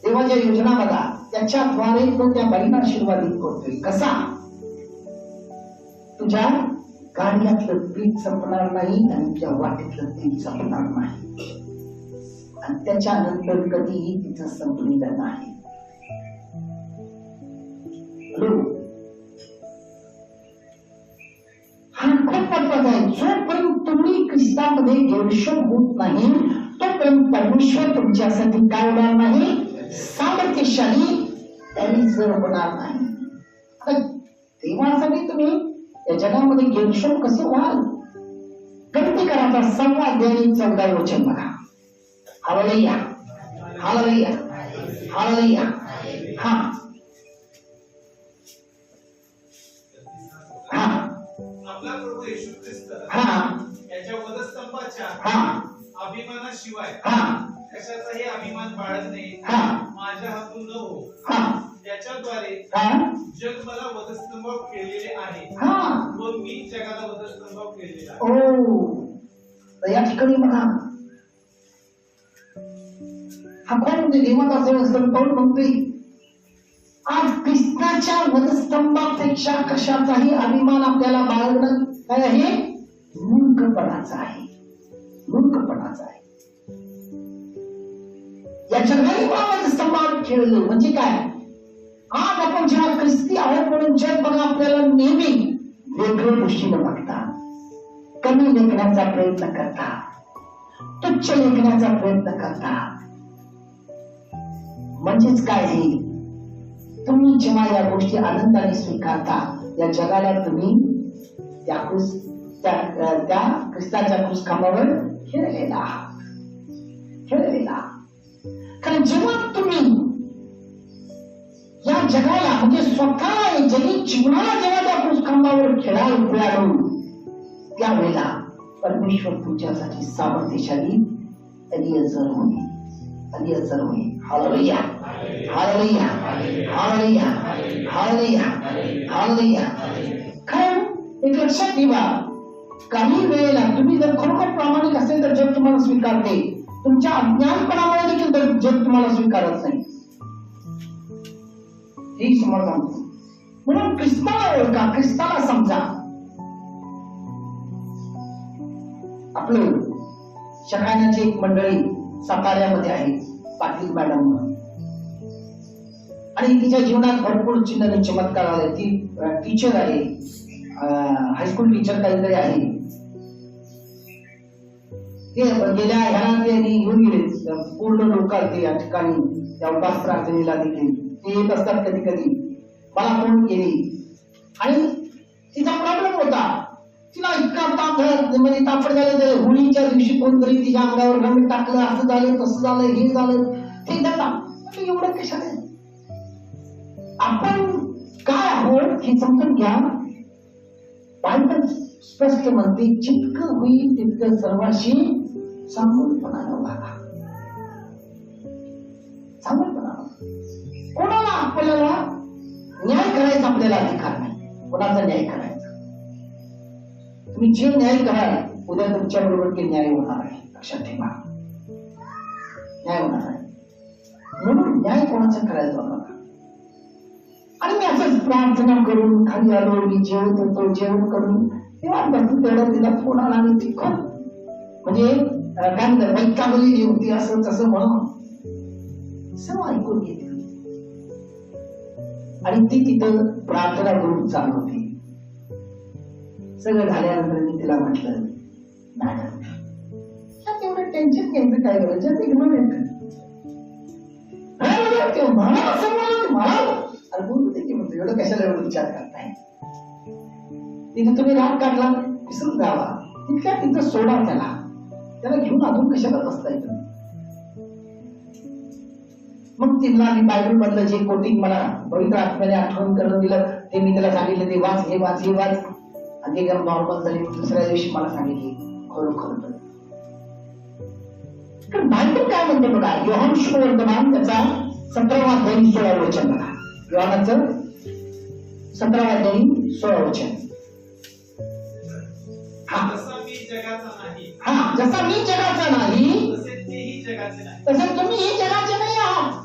देवाच्या योजना बघा, त्याच्याद्वारे तो त्या बाईला आशीर्वादित करतोय. कसा? तुझ्या गाड्यातलं पीठ संपणार नाही आणि तुझ्या वाटेतलं पीठ संपणार नाही, आणि त्याच्यानंतर कधीही तिचं संपलेलं नाही. हा खूप महत्वाचा आहे. जोपर्यंत तुम्ही ख्रिस्तामध्ये गेरशोध होत नाही तोपर्यंत परमेश्वर तुमच्यासाठी काय होणार नाही, सामर्थ्यशाली जर होणार नाही. आता देवासाठी तुम्ही या जगामध्ये गेरशोध कसं व्हाल? गणतिकाराचा 6वा अध्याय 14 वचन बघा. हालेलुया, हालेलुया, हालेलुया. हा हा आपला प्रभू येशू ख्रिस्त हा याच्या वधस्तंभाच्या हा अभिमानाशिवाय हा कशाचाही अभिमान बाळगणे हा माझ्या हातून न हो. हा त्याच्याद्वारे जग मला वधस्तंभावर खेळलेले आहे व मी जगाला वधस्तंभावर खेळलेला आहे. ओ, या ठिकाणी बघा, हा कोण म्हणजे देवाचा वधस्तंभ म्हणतोय. आज ख्रिस्ताच्या वधस्तंभापेक्षा कशाचाही अभिमान आपल्याला बाळगणं काय आहे? मूर्खपणाचा आहे, मूर्खपणाचा आहे. या जगाने वधस्तंभावर खेळलं म्हणजे काय? आज आपण जेव्हा ख्रिस्ती आहोत म्हणून जग बघा आपल्याला नेहमी वेगळ्या दृष्टीने बघतात, कमी लेखण्याचा प्रयत्न करतात, तुच्छ लेखण्याचा प्रयत्न करतात. म्हणजेच काय हे, तुम्ही जेव्हा या गोष्टी आनंदाने स्वीकारता, या जगाला तुम्ही त्या ख्रिस्ताच्या क्रूसखांबावर खेळलेला आहात. कारण जेव्हा तुम्ही या जगाला म्हणजे स्वतः जगी जीवनाला जेव्हा त्या क्रूसखांबावर खेळायला मिळालो, त्यावेळेला परमेश्वर तुमच्यासाठी सामर्थ्यशाली अलियजर होईल. हालेलुया, हालेलुया, हालेलुया, हालेलुया, हालेलुया. कारण एक लक्षात ठेवा, काही वेळेला तुम्ही जर खरोखर प्रामाणिक असेल तर जग तुम्हाला स्वीकारते, तुमच्या अज्ञानपणामुळे देखील जग तुम्हाला स्वीकारत नाही. ही समजा. म्हणून ख्रिस्ताला ओळखा, ख्रिस्ताला समजा. आपलं शहाण्याची एक मंडळी साताऱ्यामध्ये आहे, पाटील मॅडम म्हणून, आणि तिच्या जीवनात भरपूर चिन्ह आणि चमत्कार आले. ती टीचर आहे, हायस्कूल टीचर काहीतरी आहे. ते गेल्या ह्याला ते घेऊन गेले पूर्ण लोक ते या ठिकाणी त्या उपास प्रार्थनेला देखील ते येत असतात. कधी कधी मला फोन केली आणि तिचा प्रॉब्लेम होता, तिला इतका ताप म्हणजे तापड झाले ते होळीच्या दिवशी कोणतरी तिच्या अंगावर रंग टाकलं, असं झालं तसं झालं हे झालं ते जाता. एवढं कशाने आपण काय आहोत हे समजून घ्या. बायबल स्पष्ट म्हणते, जितकं होईल तितकं सर्वांशी चांगुलपणानं वागा. चांगुलपणानं. कोणाला आपल्याला न्याय करायचा आपल्याला अधिकार नाही. कोणाचा न्याय करायचा, तुम्ही जे न्याय कराल उद्या तुमच्या बरोबर ते न्याय होणार आहे. लक्षात ठेवा, न्याय होणार आहे. म्हणून न्याय कोणाचा करायचा होणार. आणि मी असंच प्रार्थना करून खाली आलो, मी जेवत होतो, जेवण करून तेव्हा बसून तेवढं तिला फोन आला आणि ती खूप म्हणजे काय म्हणतात वैतागलेली होती, असं तसं म्हणून सर्व ऐकून घेतली. आणि ती तिथं प्रार्थना करून चालू होती. सगळं झाल्यानंतर मी तिला म्हटलं, मॅडम तेवढं टेन्शन घ्यायचं काय करायचं, इग्नोरेंट एवढं कशाला एवढं विचार करताय. तिथे तुम्ही राग काढला, विसरून जावा, तिथल्या तिथं सोडा, त्याला घेऊन अजून कशाला बसताय तुम्ही. मग तिला मी बायबल मधलं जे कोटिंग मला पवित्र आत्म्याने आठवण करून दिलं ते मी त्याला सांगितलं, ते वाच, हे वाच, हे वाच. आणि ते एकदम नॉर्मल झाली. दुसऱ्या दिवशी मला सांगितली खरोखर. कारण बायबल काय म्हणते बघा, योहान शुभवर्तमान त्याचा 17वा अध्याय 16 वचन बघा. योहानाचं 17वा अध्याय 16 वचन. जसा मी जगाचा नाही, जसा मी जगाचा नाही तसे तेही जगाचे नाही, तसे तुम्ही जगाचे नाही आहात.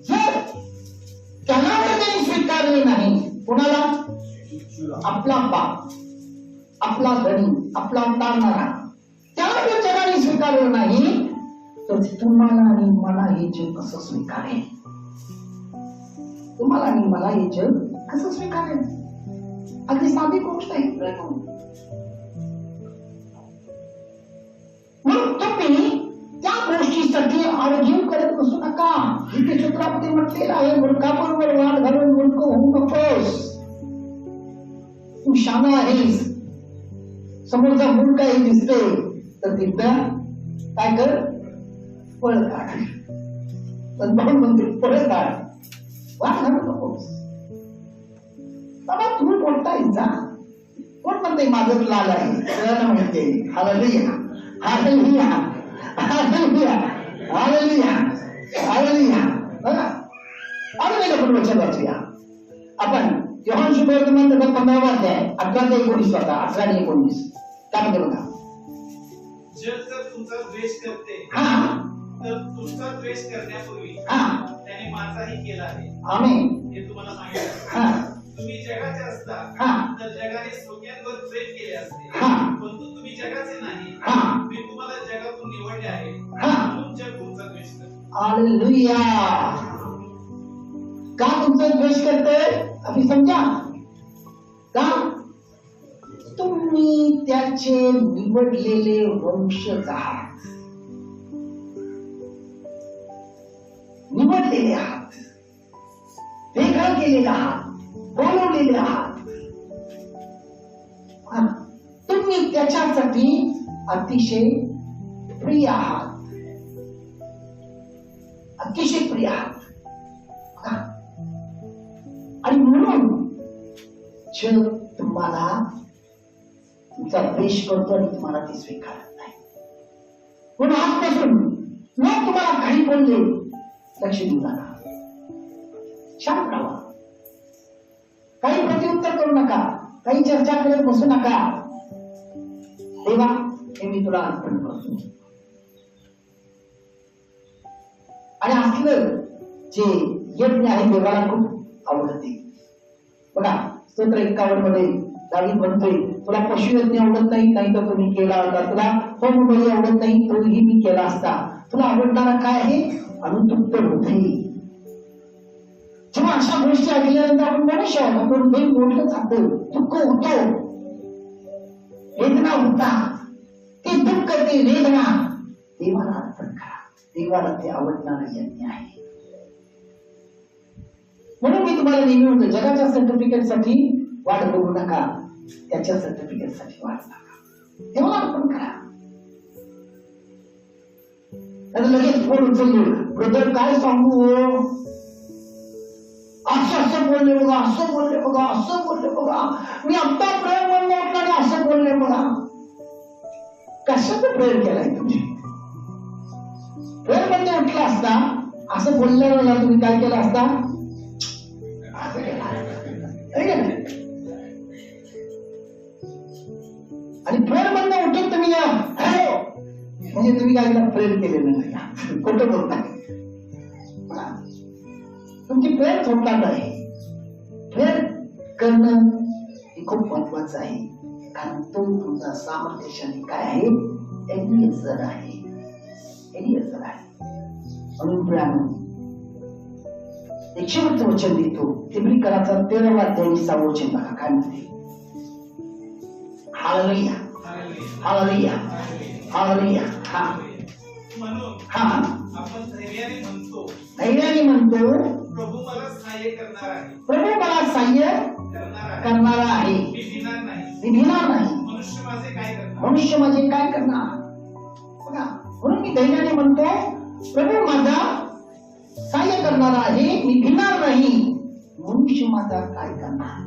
जर त्याला त्यांनी स्वीकारले नाही, कोणाला? आपला बाप, आपला धनी, आपला तारणारा, त्याला जर जगाने स्वीकारलं नाही तर तुम्हाला आणि मला हे जग कसं स्वीकारेल? तुम्हाला आणि मला हे जग कसं स्वीकारेल? अगदी साधी गोष्ट आहे. म्हणून तुम्ही त्या गोष्टीसाठी आर्ग्यू करत बसू नका. इथे सूत्रामध्ये म्हटलेलं आहे, मूर्खाबरोबर वाद घालून मूर्ख होऊ नकोस. तू शहाणा आहेस, समोरचा मूर्ख आहे दिसते तर तिथं काय कर, पळ काढ. म्हणते पळ काढ, वाद घालू नकोस. बाबा तुम्ही बोलताय जा, कोण म्हणते माझं लाल आहे, सगळ्यांना म्हणते हालेलुया, हालेलुया, हालेलुया, हालेलुया, हालेलुया. बघा हालेलुया. पण वचन वाचूया आपण. योहान शुभवर्तमान त्याचा 15वा अध्याय 18 ते 19 वाचा. 18 आणि 19 काय म्हणते बघा. जग जर तुमचा द्वेष करते तर तुमचा द्वेष करण्यापूर्वी त्याने माझाही केला आहे. आमेन. हे तुम्हाला सांगितलं. तुम्ही जगाचे असता तर जगाने सगळ्यांवर प्रेम केले असते, परंतु तुम्ही जगाचे नाही, मी तुम्हाला जगातून निवडले आहे, म्हणून जग तुमचा द्वेष करते. हालेलुया. का तुमचा द्वेष करतोय अभी समजा. का तुम्ही त्याचे निवडलेले वंशज आहात, निवडलेले आहात, वेगळं केलेले आहात, बोलवलेले आहात. तुम्ही त्याच्यासाठी अतिशय प्रिय आहात, अतिशय प्रिय आहात. आणि म्हणून जग तुम्हाला तुमचा द्वेष करतो आणि तुम्हाला ते स्वीकारत नाही. म्हणून आजपासून लोक तुम्हाला काही बोलले लक्ष देऊ नका, शांत राहा, काही प्रत्युत्तर करू नका, काही चर्चा करत बसू नका. देवा हे मी तुला अर्पण करतो. आणि असलं जे यज्ञ आहे देवाला खूप आवडते. बघा स्तोत्र 51 मध्ये दावीद म्हणतोय, तुला पशुयज्ञ आवडत नाही, नाही तर तुम्ही केला होता. तुला होमबली आवडत नाही, तोही मी केला असता. तुला आवडणारा काय आहे? अनुतप्त हृदय. जेव्हा अशा गोष्टी ऐकल्यानंतर आपण मनुष्य आहोत, आपण हृदय मोठं जातं, दुःख होतं, वेदना होतात. ते दुःख, ते वेदना देवाला अर्पण करा. देवाला ते आवडणारा यज्ञ आहे. म्हणून मी तुम्हाला नेहमी म्हणतो, जगाच्या सर्टिफिकेट साठी वाट बघू नका, त्याच्या सर्टिफिकेट साठी वाट नका, देवाला अर्पण करा. लगेच फोन उचलले, ब्रदर काय सांगू, असं बोलले बघा, असं बोलले बघा, असं बोलले बघा, मी आत्ता प्रयोग म्हणून आणि असं बोलले बघा. कशाचा प्रयोग केलाय तुम्ही? प्रयोग म्हणजे उठला असता, असं बोलल्यावर तुम्ही काय केलं असता? आणि प्रेम म्हणून उठून तुम्ही या म्हणजे तुम्ही काय प्रेम केलेलं नाही, खोटं बोलताय. तुमची प्रेम थोडणार नाही. प्रेम करणं हे खूप महत्वाचं आहे, कारण तो तुमचा सामर्थ्यशाली काय आहे? एलिएझर आहे, एलिएझर आहे. म्हणून प्रेम एक शेवटचं वचन देतो, इब्रिकराचा 13वा अध्याय 20वा वचन बघा काय म्हणते. हालेलुया, हालेलुया, हालेलुया. हा हा आपण धैर्याने म्हणतो, धैर्याने म्हणतो, प्रभू मला सहाय्य करणार आहे, प्रभू मला सहाय्य करणारा आहे, मी भिणार नाही, मी भिणार नाही. मनुष्य माझे काय करणार, मनुष्य माझे काय करणार. बघा, म्हणून मी धैर्याने म्हणतो, प्रभू माझा सहाय्य करणारा आहे, मी भिणार नाही. मनुष्य माझा काय करणार,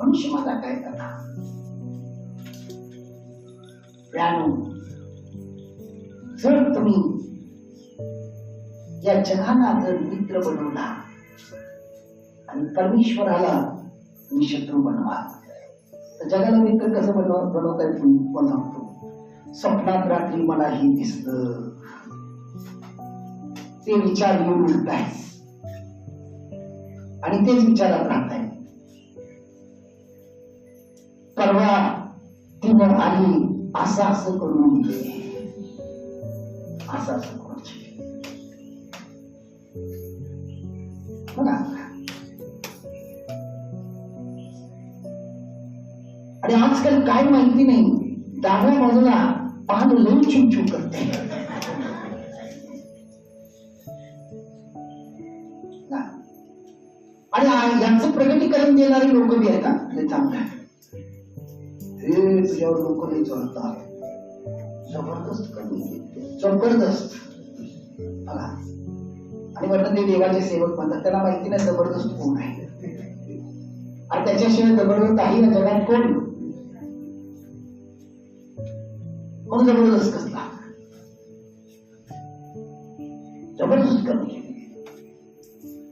मनुष्य माझा काय करणार. जर तुम्ही या जगाला जर मित्र बनवला आणि परमेश्वराला तुम्ही शत्रू बनवा, तर जगाला मित्र कसं बनवताय तुम्ही? बनवतो. स्वप्नात रात्री मला हे दिसतं, ते विचार येऊन उठताय आणि तेच विचारात राहताय. परवा तिनं आली, असं असं करून असं असं करून बघा. आणि आजकाल काय माहिती नाही, डाव्या बाजूला पान लई चिमचिम करते. आणि यांचं प्रगतीकरण देणारी लोक बी आहेत ना, चांगलं तुझ्यावर लोक नाही चालतात, जबरदस्त कमी, जबरदस्त. आणि म्हणतात ते देवाचे सेवक म्हणतात, त्याला माहिती नाही जबरदस्त कोण आहे, आणि त्याच्याशिवाय जबरदस्त आहे ना जगात कोण. मग जबरदस्त कसला, जबरदस्त कमी.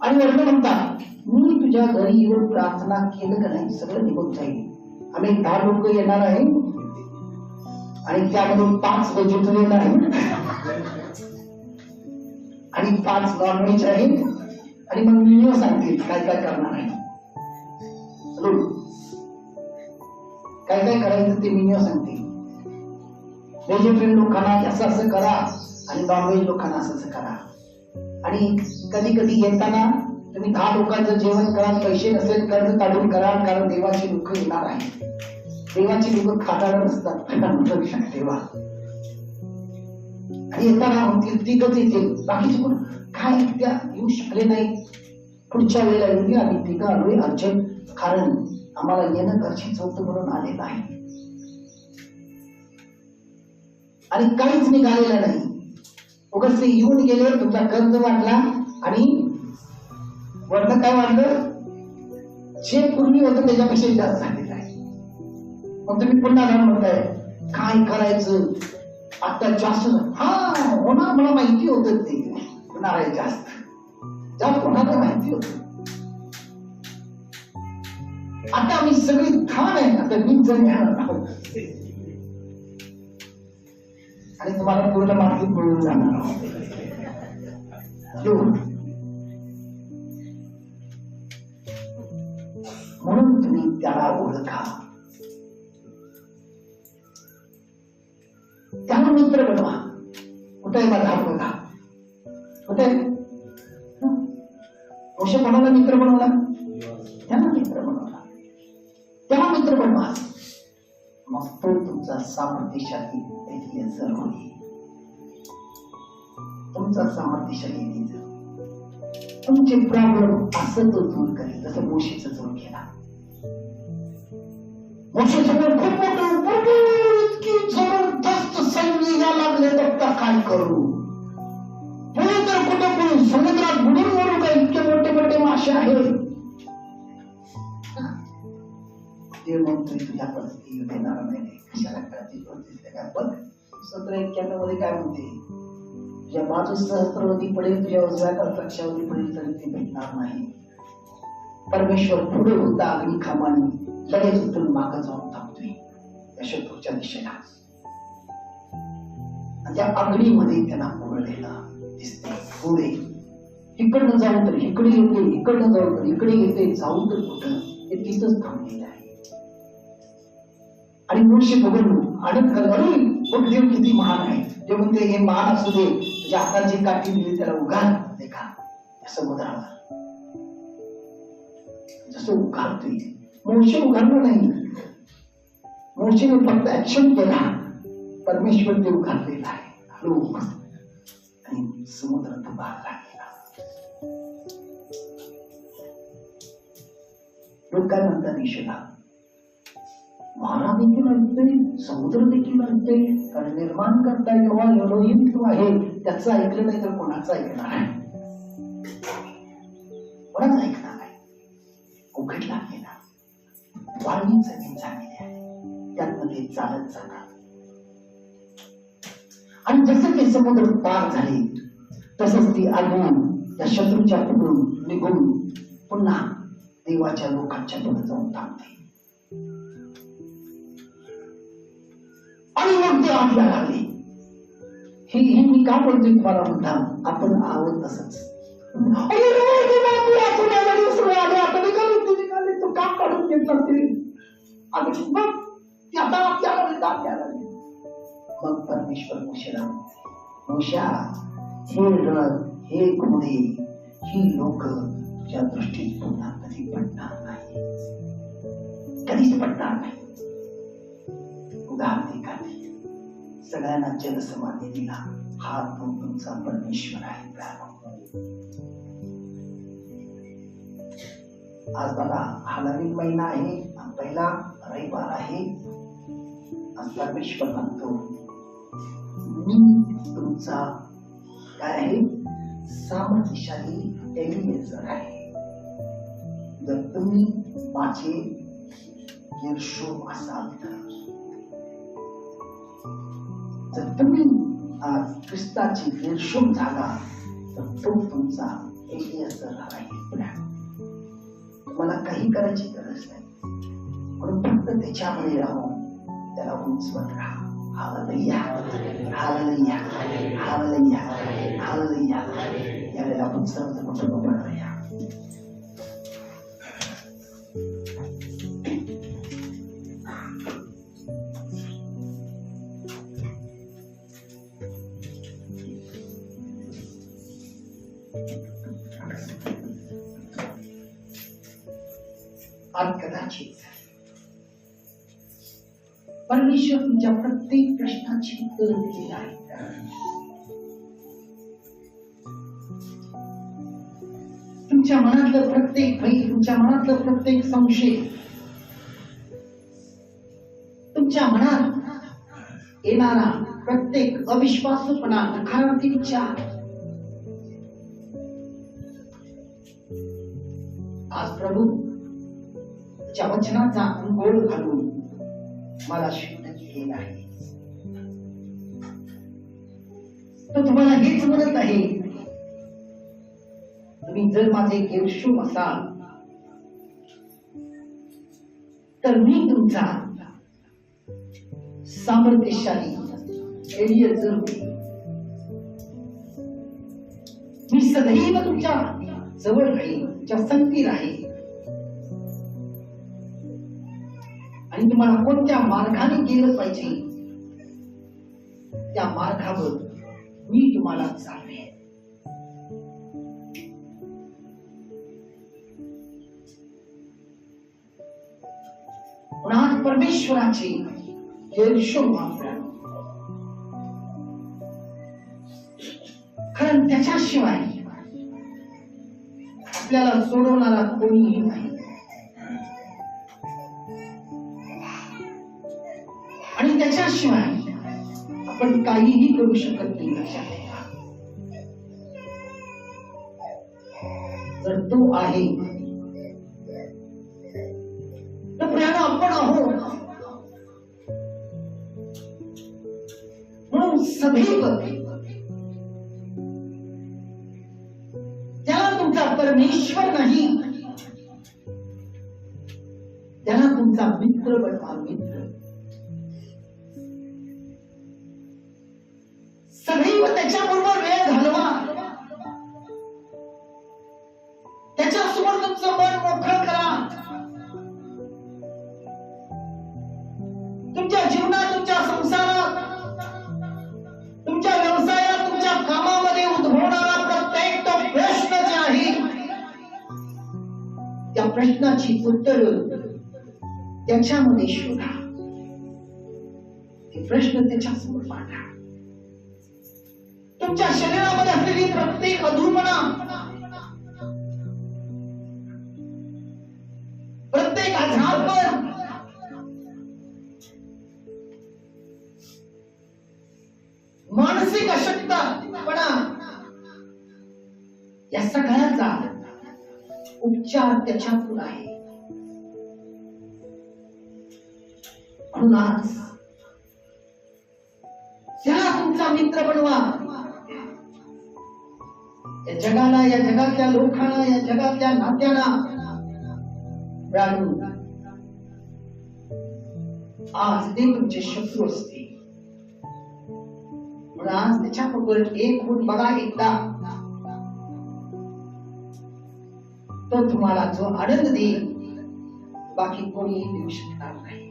आणि वर्ण म्हणतात, मी तुझ्या घरी येऊन प्रार्थना केलं का नाही सगळं निघून जाईल. आम्ही 10 लोक येणार आहे आणि त्यामधून 5 व्हेजिटेरियन आहेत आणि 5 नॉनव्हेज आहेत, आणि मग मेन्यू सांगतील काय काय करणार आहे, काय काय करायचं ते मेन्यू सांगतील. व्हेजिटेरियन लोकांना असं असं करा आणि नॉनव्हेज लोकांना असं असं करा. आणि कधी कधी येताना तुम्ही 10 लोकांचं जेवण करा, पैसे नसेल कर्ज काढून करा, कारण देवाची दुःख येणार आहे. देवाची लोक खाताना नसतात, लक्षात ठेवा. आणि येताना म्हणतील तिघच येतील, बाकीचे कोण काय त्या येऊ शकले नाही, पुढच्या वेळेला येतील. आम्ही तिघं आलोय अर्जंट, कारण आम्हाला येणं गरजेचं होतं म्हणून आलेलं आहे. आणि काहीच निघालेलं नाही. उगाच ते येऊन गेले, तुमचा कर्ज वाढला आणि वरनं काय वाढलं, जे पूर्वी होतं त्याच्यापेक्षा जास्त झालेलं आहे. मग तुम्ही पुन्हा जाऊन म्हणताय काय करायचं आता जास्त. हा होणार, मला माहिती होतं ते होणार आहे, जास्त होणार माहिती होत. आता आम्ही सगळी ठाण आहे, आता 20 जण येणार आहोत आणि तुम्हाला पूर्ण मार्केट मिळून जाणार आहोत. म्हणून तुम्ही त्याला ओळखा, त्याला मित्र बनवा. कुठे आहे माझा बघा, कुठे मोशे कोणाला मित्र बनवला, त्याला मित्र बनवला, त्याला मित्र बनवा. मग तो तुमचा सामर्थ्यशाली एलिएझर होईल, तुमचा सामर्थ्यशाली एलिएझर. तुमचे प्रॉब्लेम असं तो दूर करेल, जसं मोशेचं दूर केला. मोशे समोर खूप मोठं इतकी जबरदस्त सैन्य या लागले, तर काय करू, पुढे तर कुठे पुढे समुद्रात बुडून मरू का, इतके मोठे मोठे मासे आहेत. देव म्हणतोय तुझ्या परिस्थिती देणार नाही, कशाला काळजी करतेस काय. पण 1791 मध्ये काय म्हणते, तुझ्या बाजूस सहस्त्रवधी पडेल, तुझ्या उजव्या लक्षावधी पडेल, तरी ते भेटणार नाही. परमेश्वर पुढे होता अग्नी खामाने, लगेच उतरून मागं जाऊन थांबतोय त्या शत्रूच्या दिशेला. त्या अग्नीमध्ये त्यांना पुरलेलं दिसते. पुढे इकडनं जाऊन तर इकडे येते, इकडनं जाऊन तर इकडे येते, जाऊन तर कुठं ते तिथंच थांबलेलं आहे. आणि मोशे बघून आनंद अरे बघ देव किती महान आहे. ते म्हणते हे महान असू दे, तुझ्या हाताची काठी दिली त्याला उघाल, देखा समुद्रावर जसं उघालतोय. मोशे उघडलं नाही, मोशेने फक्त ऍक्शन केला, परमेश्वर ते उघडलेला आहे. आणि समुद्र तो बाहेर लागलेला. लोक काय म्हणतात ईश्वरा, वारा देखील ऐकतोय, समुद्र देखील ऐकतोय, कारण निर्माण करता जेव्हा एलोहिम किंवा आहे त्याचं ऐकलं नाही तर कोणाचं ऐकणार आहे, कोणाचं ऐकणार आहे. उघडला गेला, वाळवी जमीन झालेली आहे, त्यामध्ये चालत जाणार. आणि जसं ते समुद्र पार झाले तसंच ती आगून त्या शत्रूच्या पुढून निघून पुन्हा देवाच्या लोकांच्या पुढे जाऊन थांबते. आणि मग ते आज्ञा लागली. ही मी का बोलतोय तुम्हाला म्हणता, आपण आहोत तसंच. तो का काढून घेतला ते, मग परमेश्वर मोशेला मोशा, हे रथ, हे घोडे, ही लोक तुझ्या दृष्टीत पुन्हा कधी पडणार नाही, कधीच पडणार नाही. उदाहरण काढली, सगळ्यांना जलसमाधी दिला, हा तो तुमचा परमेश्वर आहे. आज बघा हा नवीन महिना आहे, पहिला रविवार आहे. आज परमेश्वर म्हणतो मी तुमचा काय आहे, सामर्थ्यशाली एलिएझर आहे. जर तुम्ही माझे गेर्शोम असाल तर, जर तुम्ही आज ख्रिस्ताची गेर्शोम झाला तर तो तुमचा एलिएझर आहे. मला काही करायची गरज नाही, म्हणून फक्त त्याच्यामध्ये राहून त्याला उंचवत राहा. हालेलुया, हालेलुया, हालेलुया, हालेलुया. यावेळेला आपण सर्वजण उभं राहूया. आज कदाचित परमेश्वर तुमच्या प्रत्येक प्रश्नाची उत्तर दिलेली आहेत. तुमच्या मनातलं प्रत्येक भय, तुमच्या मनातलं प्रत्येक संशय, तुमच्या मनात येणारा प्रत्येक अविश्वासूपणा, नकारार्थी विचार आज प्रभू तुझ्या वचनाचा अंघोळ घालून मला शुद्ध केलेला आहे. तो तुम्हाला हेच म्हणत आहे, तुम्ही जर माझे गेरशूम असाल तर मी तुमचा सामर्थ्यशाली एलियेzer होईल. मी सदैव तुमच्या जवळ राहील, तुमच्या संगती राहील आणि तुम्हाला कोणत्या मार्गाने गेलं पाहिजे त्या मार्गावर मी तुम्हाला चालवेन. आज परमेश्वराची गेरशूम वापरा, कारण त्याच्याशिवाय आपल्याला सोडवणारा कोणीही नाही. आणि त्याच्याशिवाय आपण काहीही करू शकत नाही. लक्षात ठेवा, जर तो आहे तर प्रियानो आपण आहोत. म्हणून सदैव त्याला तुमचा परमेश्वर नाही, त्याला तुमचा मित्र बनवा. मित्र सदैव त्याच्याबरोबर वेळ घालवा, त्याच्यासमोर तुमचं मन मोकळं करा. तुमच्या जीवनात, तुमच्या संसारात, तुमच्या व्यवसायात, तुमच्या कामामध्ये उद्भवणारा प्रत्येक तो प्रश्न जे आहे त्या प्रश्नाची उत्तर त्याच्यामध्ये शोधा. ते प्रश्न त्याच्यासमोर मांडा. तुमच्या शरीरामध्ये असलेली प्रत्येक अधूपणा, प्रत्येक आजारपण, मानसिक अशक्तपणा, या सगळ्याचा उपचार त्याच्यातून आहे. म्हणून आज त्याला तुमचा मित्र बनवा. या जगाला, या जगातल्या लोकांना, या जगातल्या नात्यांना जाणून आज ते तुमचे शत्रू असते. म्हणून आज त्याच्याबरोबर एक होऊन बघा एकदा. तो तुम्हाला जो आनंद देईल बाकी कोणीही देऊ शकणार नाही.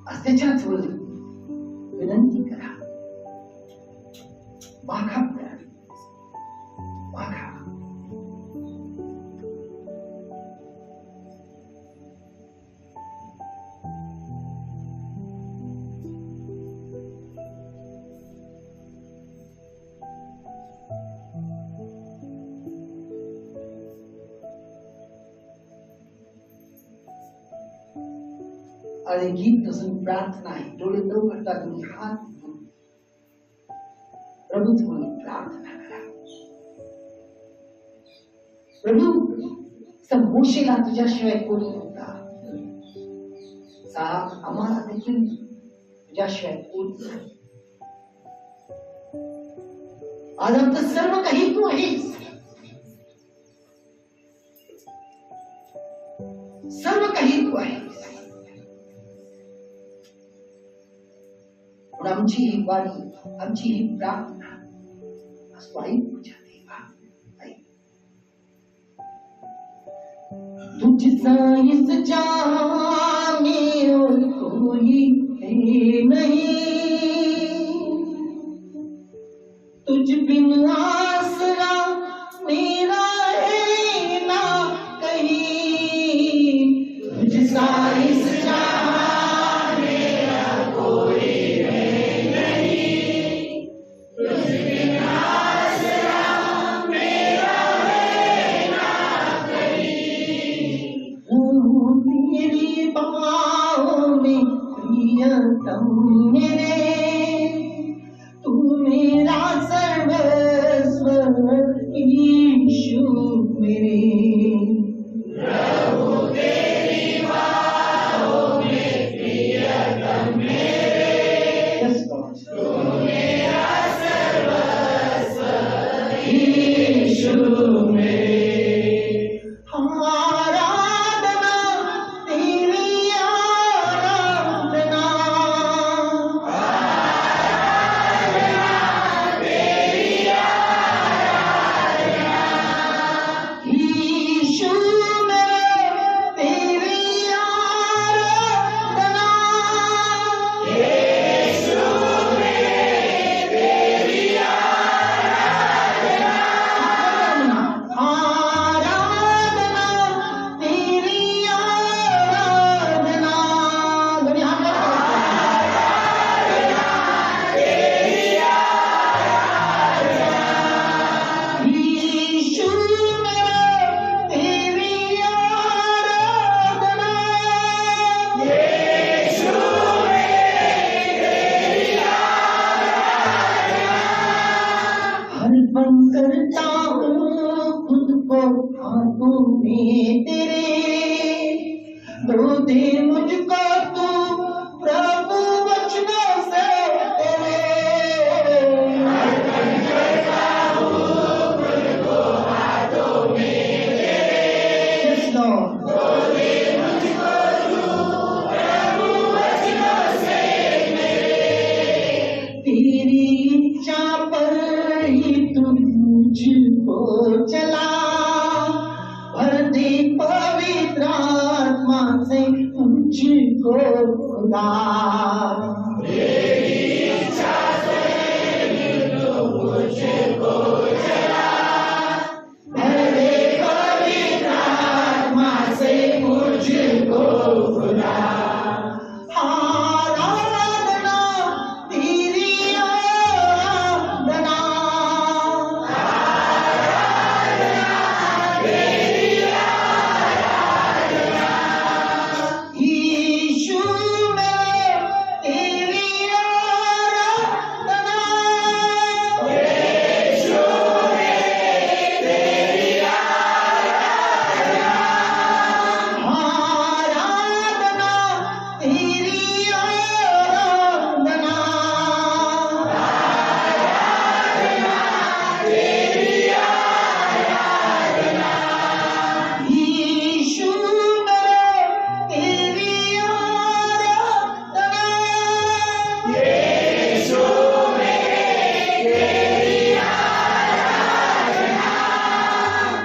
आज त्याच्याच वर विनंती करा, मागा, मागा. आणि गीत नसून प्रार्थना आहे. डोळे न करता तुम्ही हात प्रभूच म्हणून प्रार्थना करा. प्रभू मोशेला तुझ्याशिवाय कोणी नव्हता, आम्हाला देखील तुझ्याशिवाय कोणी नाही. आज आमचं सर्व काही तू आहेस, सर्व काही तू आहेस. आमची ही वाणी, आमची ही प्रार्थना असतो आई तुझ्या देवा. तुझसा इस जहां में और कोई है नहीं, तुझ बिन आसरा यीशु मेरे आराधना तेरी आराधना यीशु मेरे तेरी आराधना आराधना तेरी आराधना दोनों हाथ यीशु मेरे तेरी आराधना अर्पण करता हूँ खुद को हाथों में तेरे दो दे मुझको तू प्रभु वचनों से तेरे अर्पण करता हूँ खुद को हाथों में तेरे Yes, Lord. दो दे मुझको तू प्रभु वचनों से तेरी इच्छा पर ही तू मुझको चला भर दे पवित्र आत्मा से मुझको खुदा तेरी इच्छा से ही तू मुझको चला भर दे पवित्र आत्मा से मुझको खुदा आराधना तेरी आराधना यीशु मेरे तेरी आराधना आराधना तेरी आराधना यीशु मेरे तेरी आराधना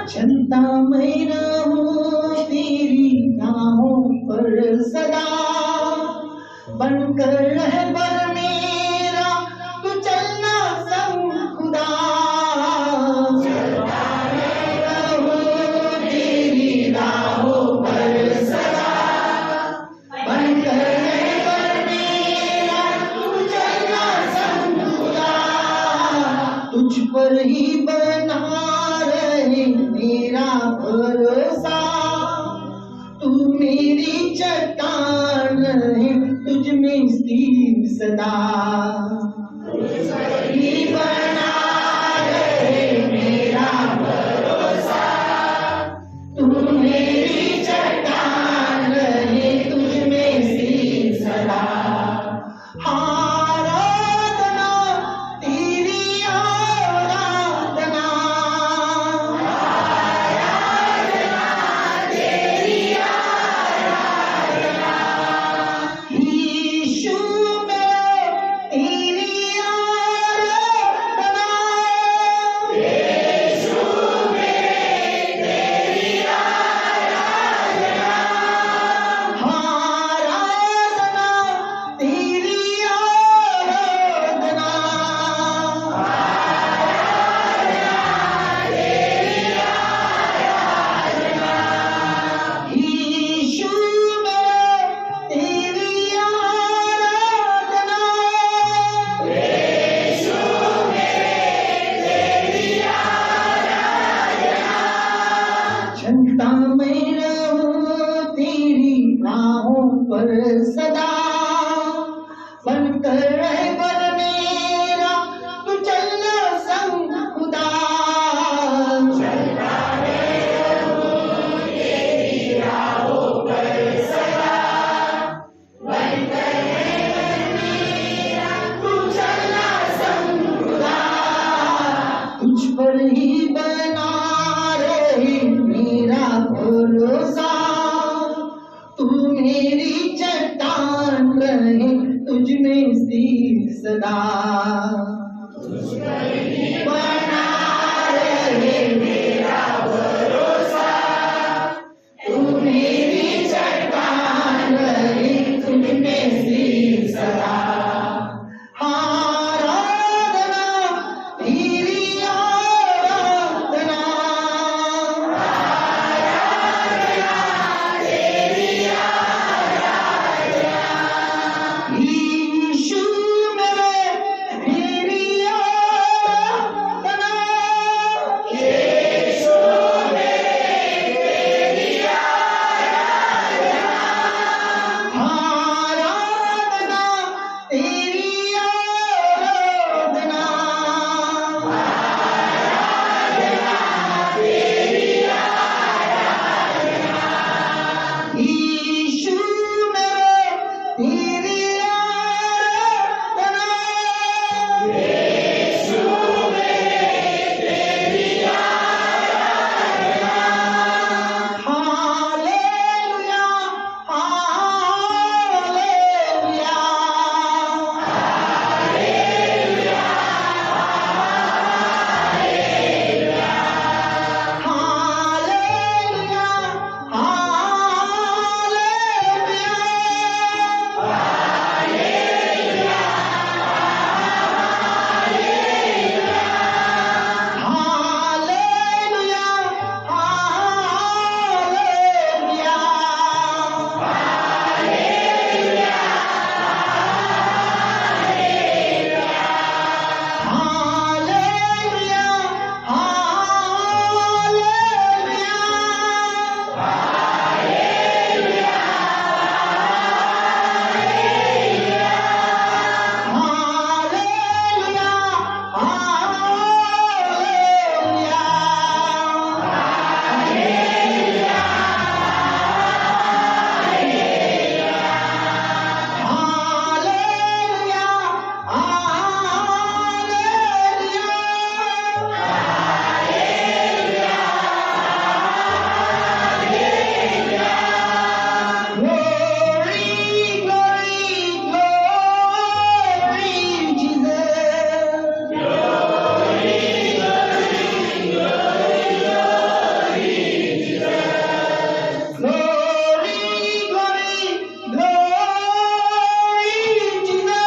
चलता मैं रहूं तेरी राहों पर सदा बनकर रहबर मेरा तू चलना संग खुदा चलता मैं रहूं तेरी राहों पर सदा बनकर रहबर मेरा तू चलना संग खुदा तुझ पर ही बना रहे मेरा भरोसा तू मेरी चट्टान है तुझ में स्थिर सदा तुझ पर ही बना रहे मेरा भरोसा तू मेरी चट्टान है तुझ में स्थिर सदा आराधना तेरी आराधना यीशु मेरे तेरी आराधना आराधना तेरी आराधना यीशु मेरे तेरी आराधना चलता मैं रहूं तेरी राहों पर सदा बनकर रहबर मेरा तू चलना संग खुदा चलता मैं रहूं तेरी राहों पर सदा बनकर रहबर मेरा तू चलना संग खुदा तुझ पर नहीं बना रही मेरा भरोसा, तू मेरी चट्टान रहे तुझ में सी सदा। बना रहे मेरा भरोसा, तू मेरी चट्टान रहे तुझ में सी सदा। आराधना तेरी आराधना, यीशु मेरे तेरी आराधना, यीशु आराधना तेरी आराधना, यीशु मेरे तेरी आराधना, यीशु हालेलुया हालेलुया हालेलुया हालेलुया हालेलुया हालेलुया हालेलुया Glory, glory, glory, Jesus. Glory, glory, glory, Jesus.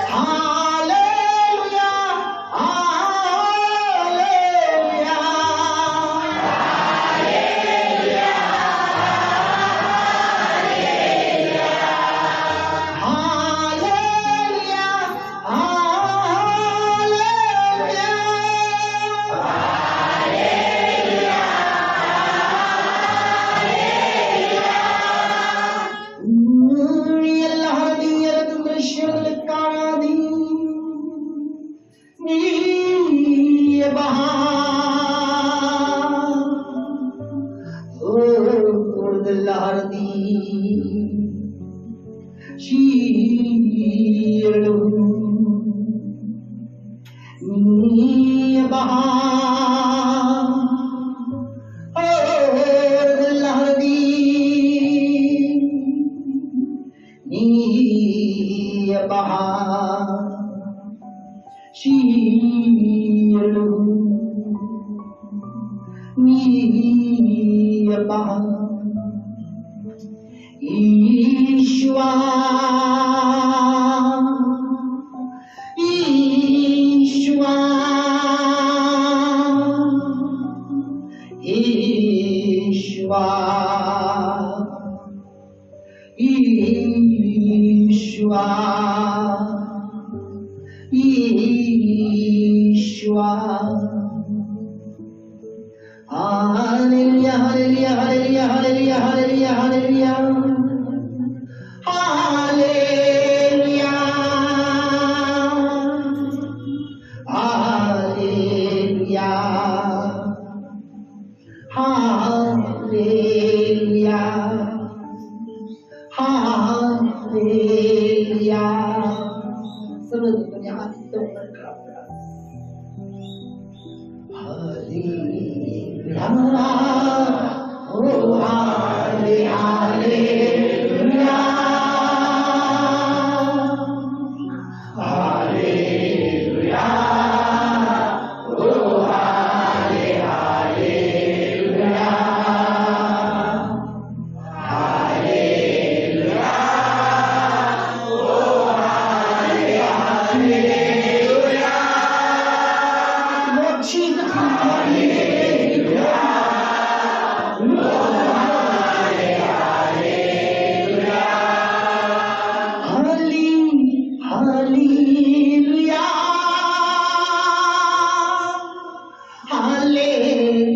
Hallelujah, Ishwa, Ishwa, Ishwa, Ishwa, Ishwa. Hallelujah, hallelujah, hallelujah, hallelujah, hallelujah, hallelujah. Hallelujah. Hallelujah. Hallelujah. Hallelujah. dunia itu bergerak. Haleluya, oh haleluya, haleluya, oh haleluya, haleluya, oh haleluya, Lord Jesus, haleluya, haleluya, haleluya,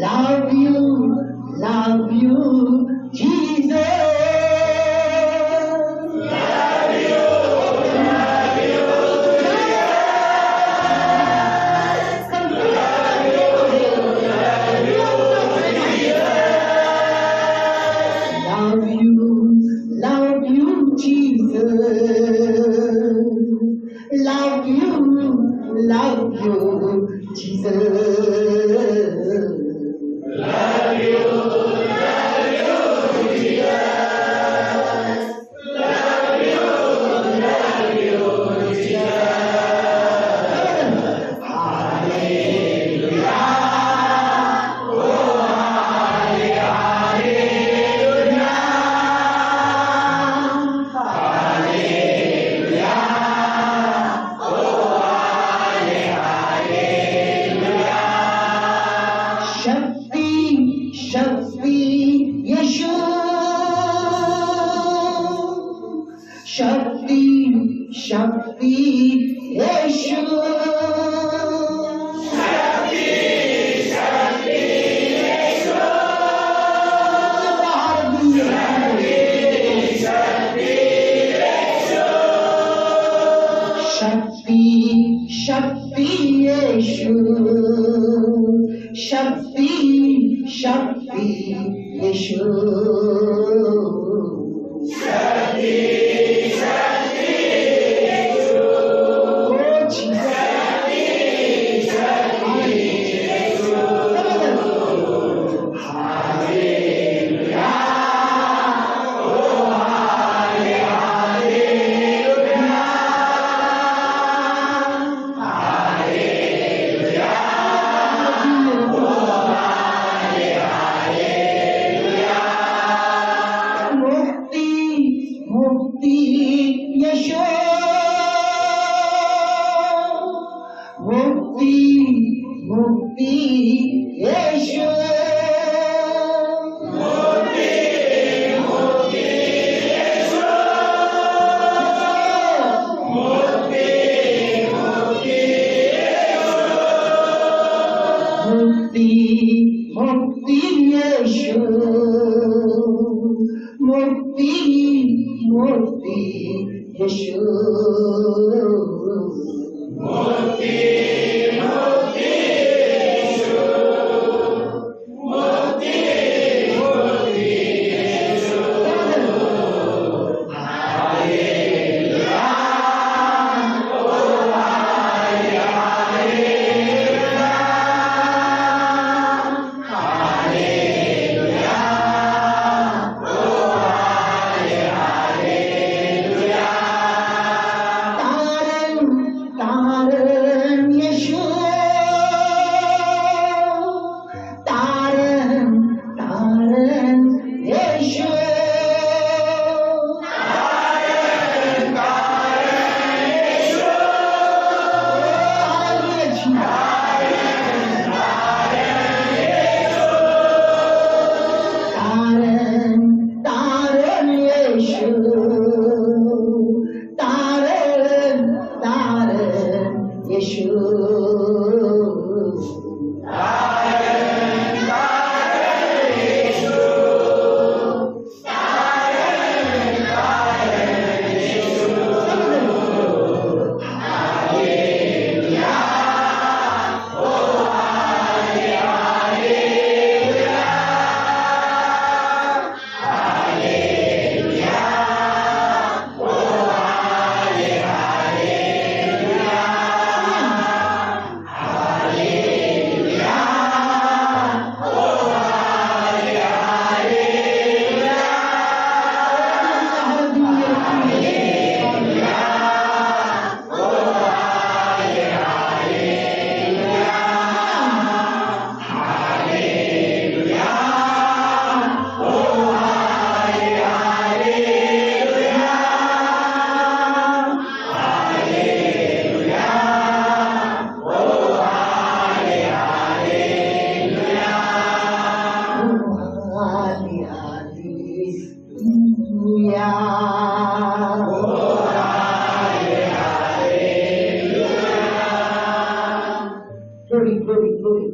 love you, Lord. Hallelujah. येशू शक्ति येशू शक्ति शक्ति येशू शक्ति शक्ति येशू शक्ति शक्ति येशू hallelujah O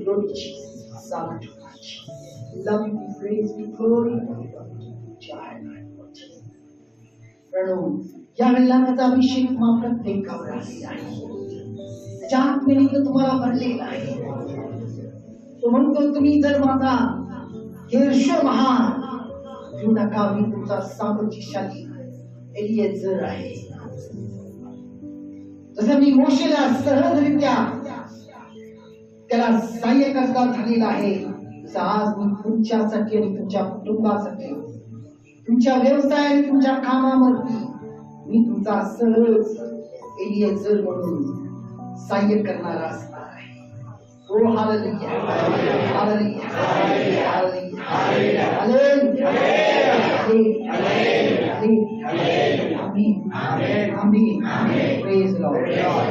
Glory, Jesus. Love you, we praise, we glory, यावेळेला त्याचा अभिषेक प्रत्येकावर आलेला आहे. त्याच्या आत्मेने तुम्हाला भरलेला आहे. तो म्हणतो तुम्ही जर माझा हेरशो महान घेऊ नका, मी तुमचा सामर्थ्यशाली एलिएझर आहे. जसं मी मोशेला सहजरित्या त्याला सहाय्य करता झालेला आहे, तसं आज मी तुमच्यासाठी आणि तुमच्या कुटुंबासाठी, तुमच्या व्यवसाय आणि तुमच्या कामावरती मी तुमचा सहज एलिएझर म्हणून सहाय्य करणारा असणार आहे. ओ हालेलुया, हालेलुया, हालेलुया, हालेलुया, हालेलुया, आमीन, आमीन, प्रेज लॉर्ड.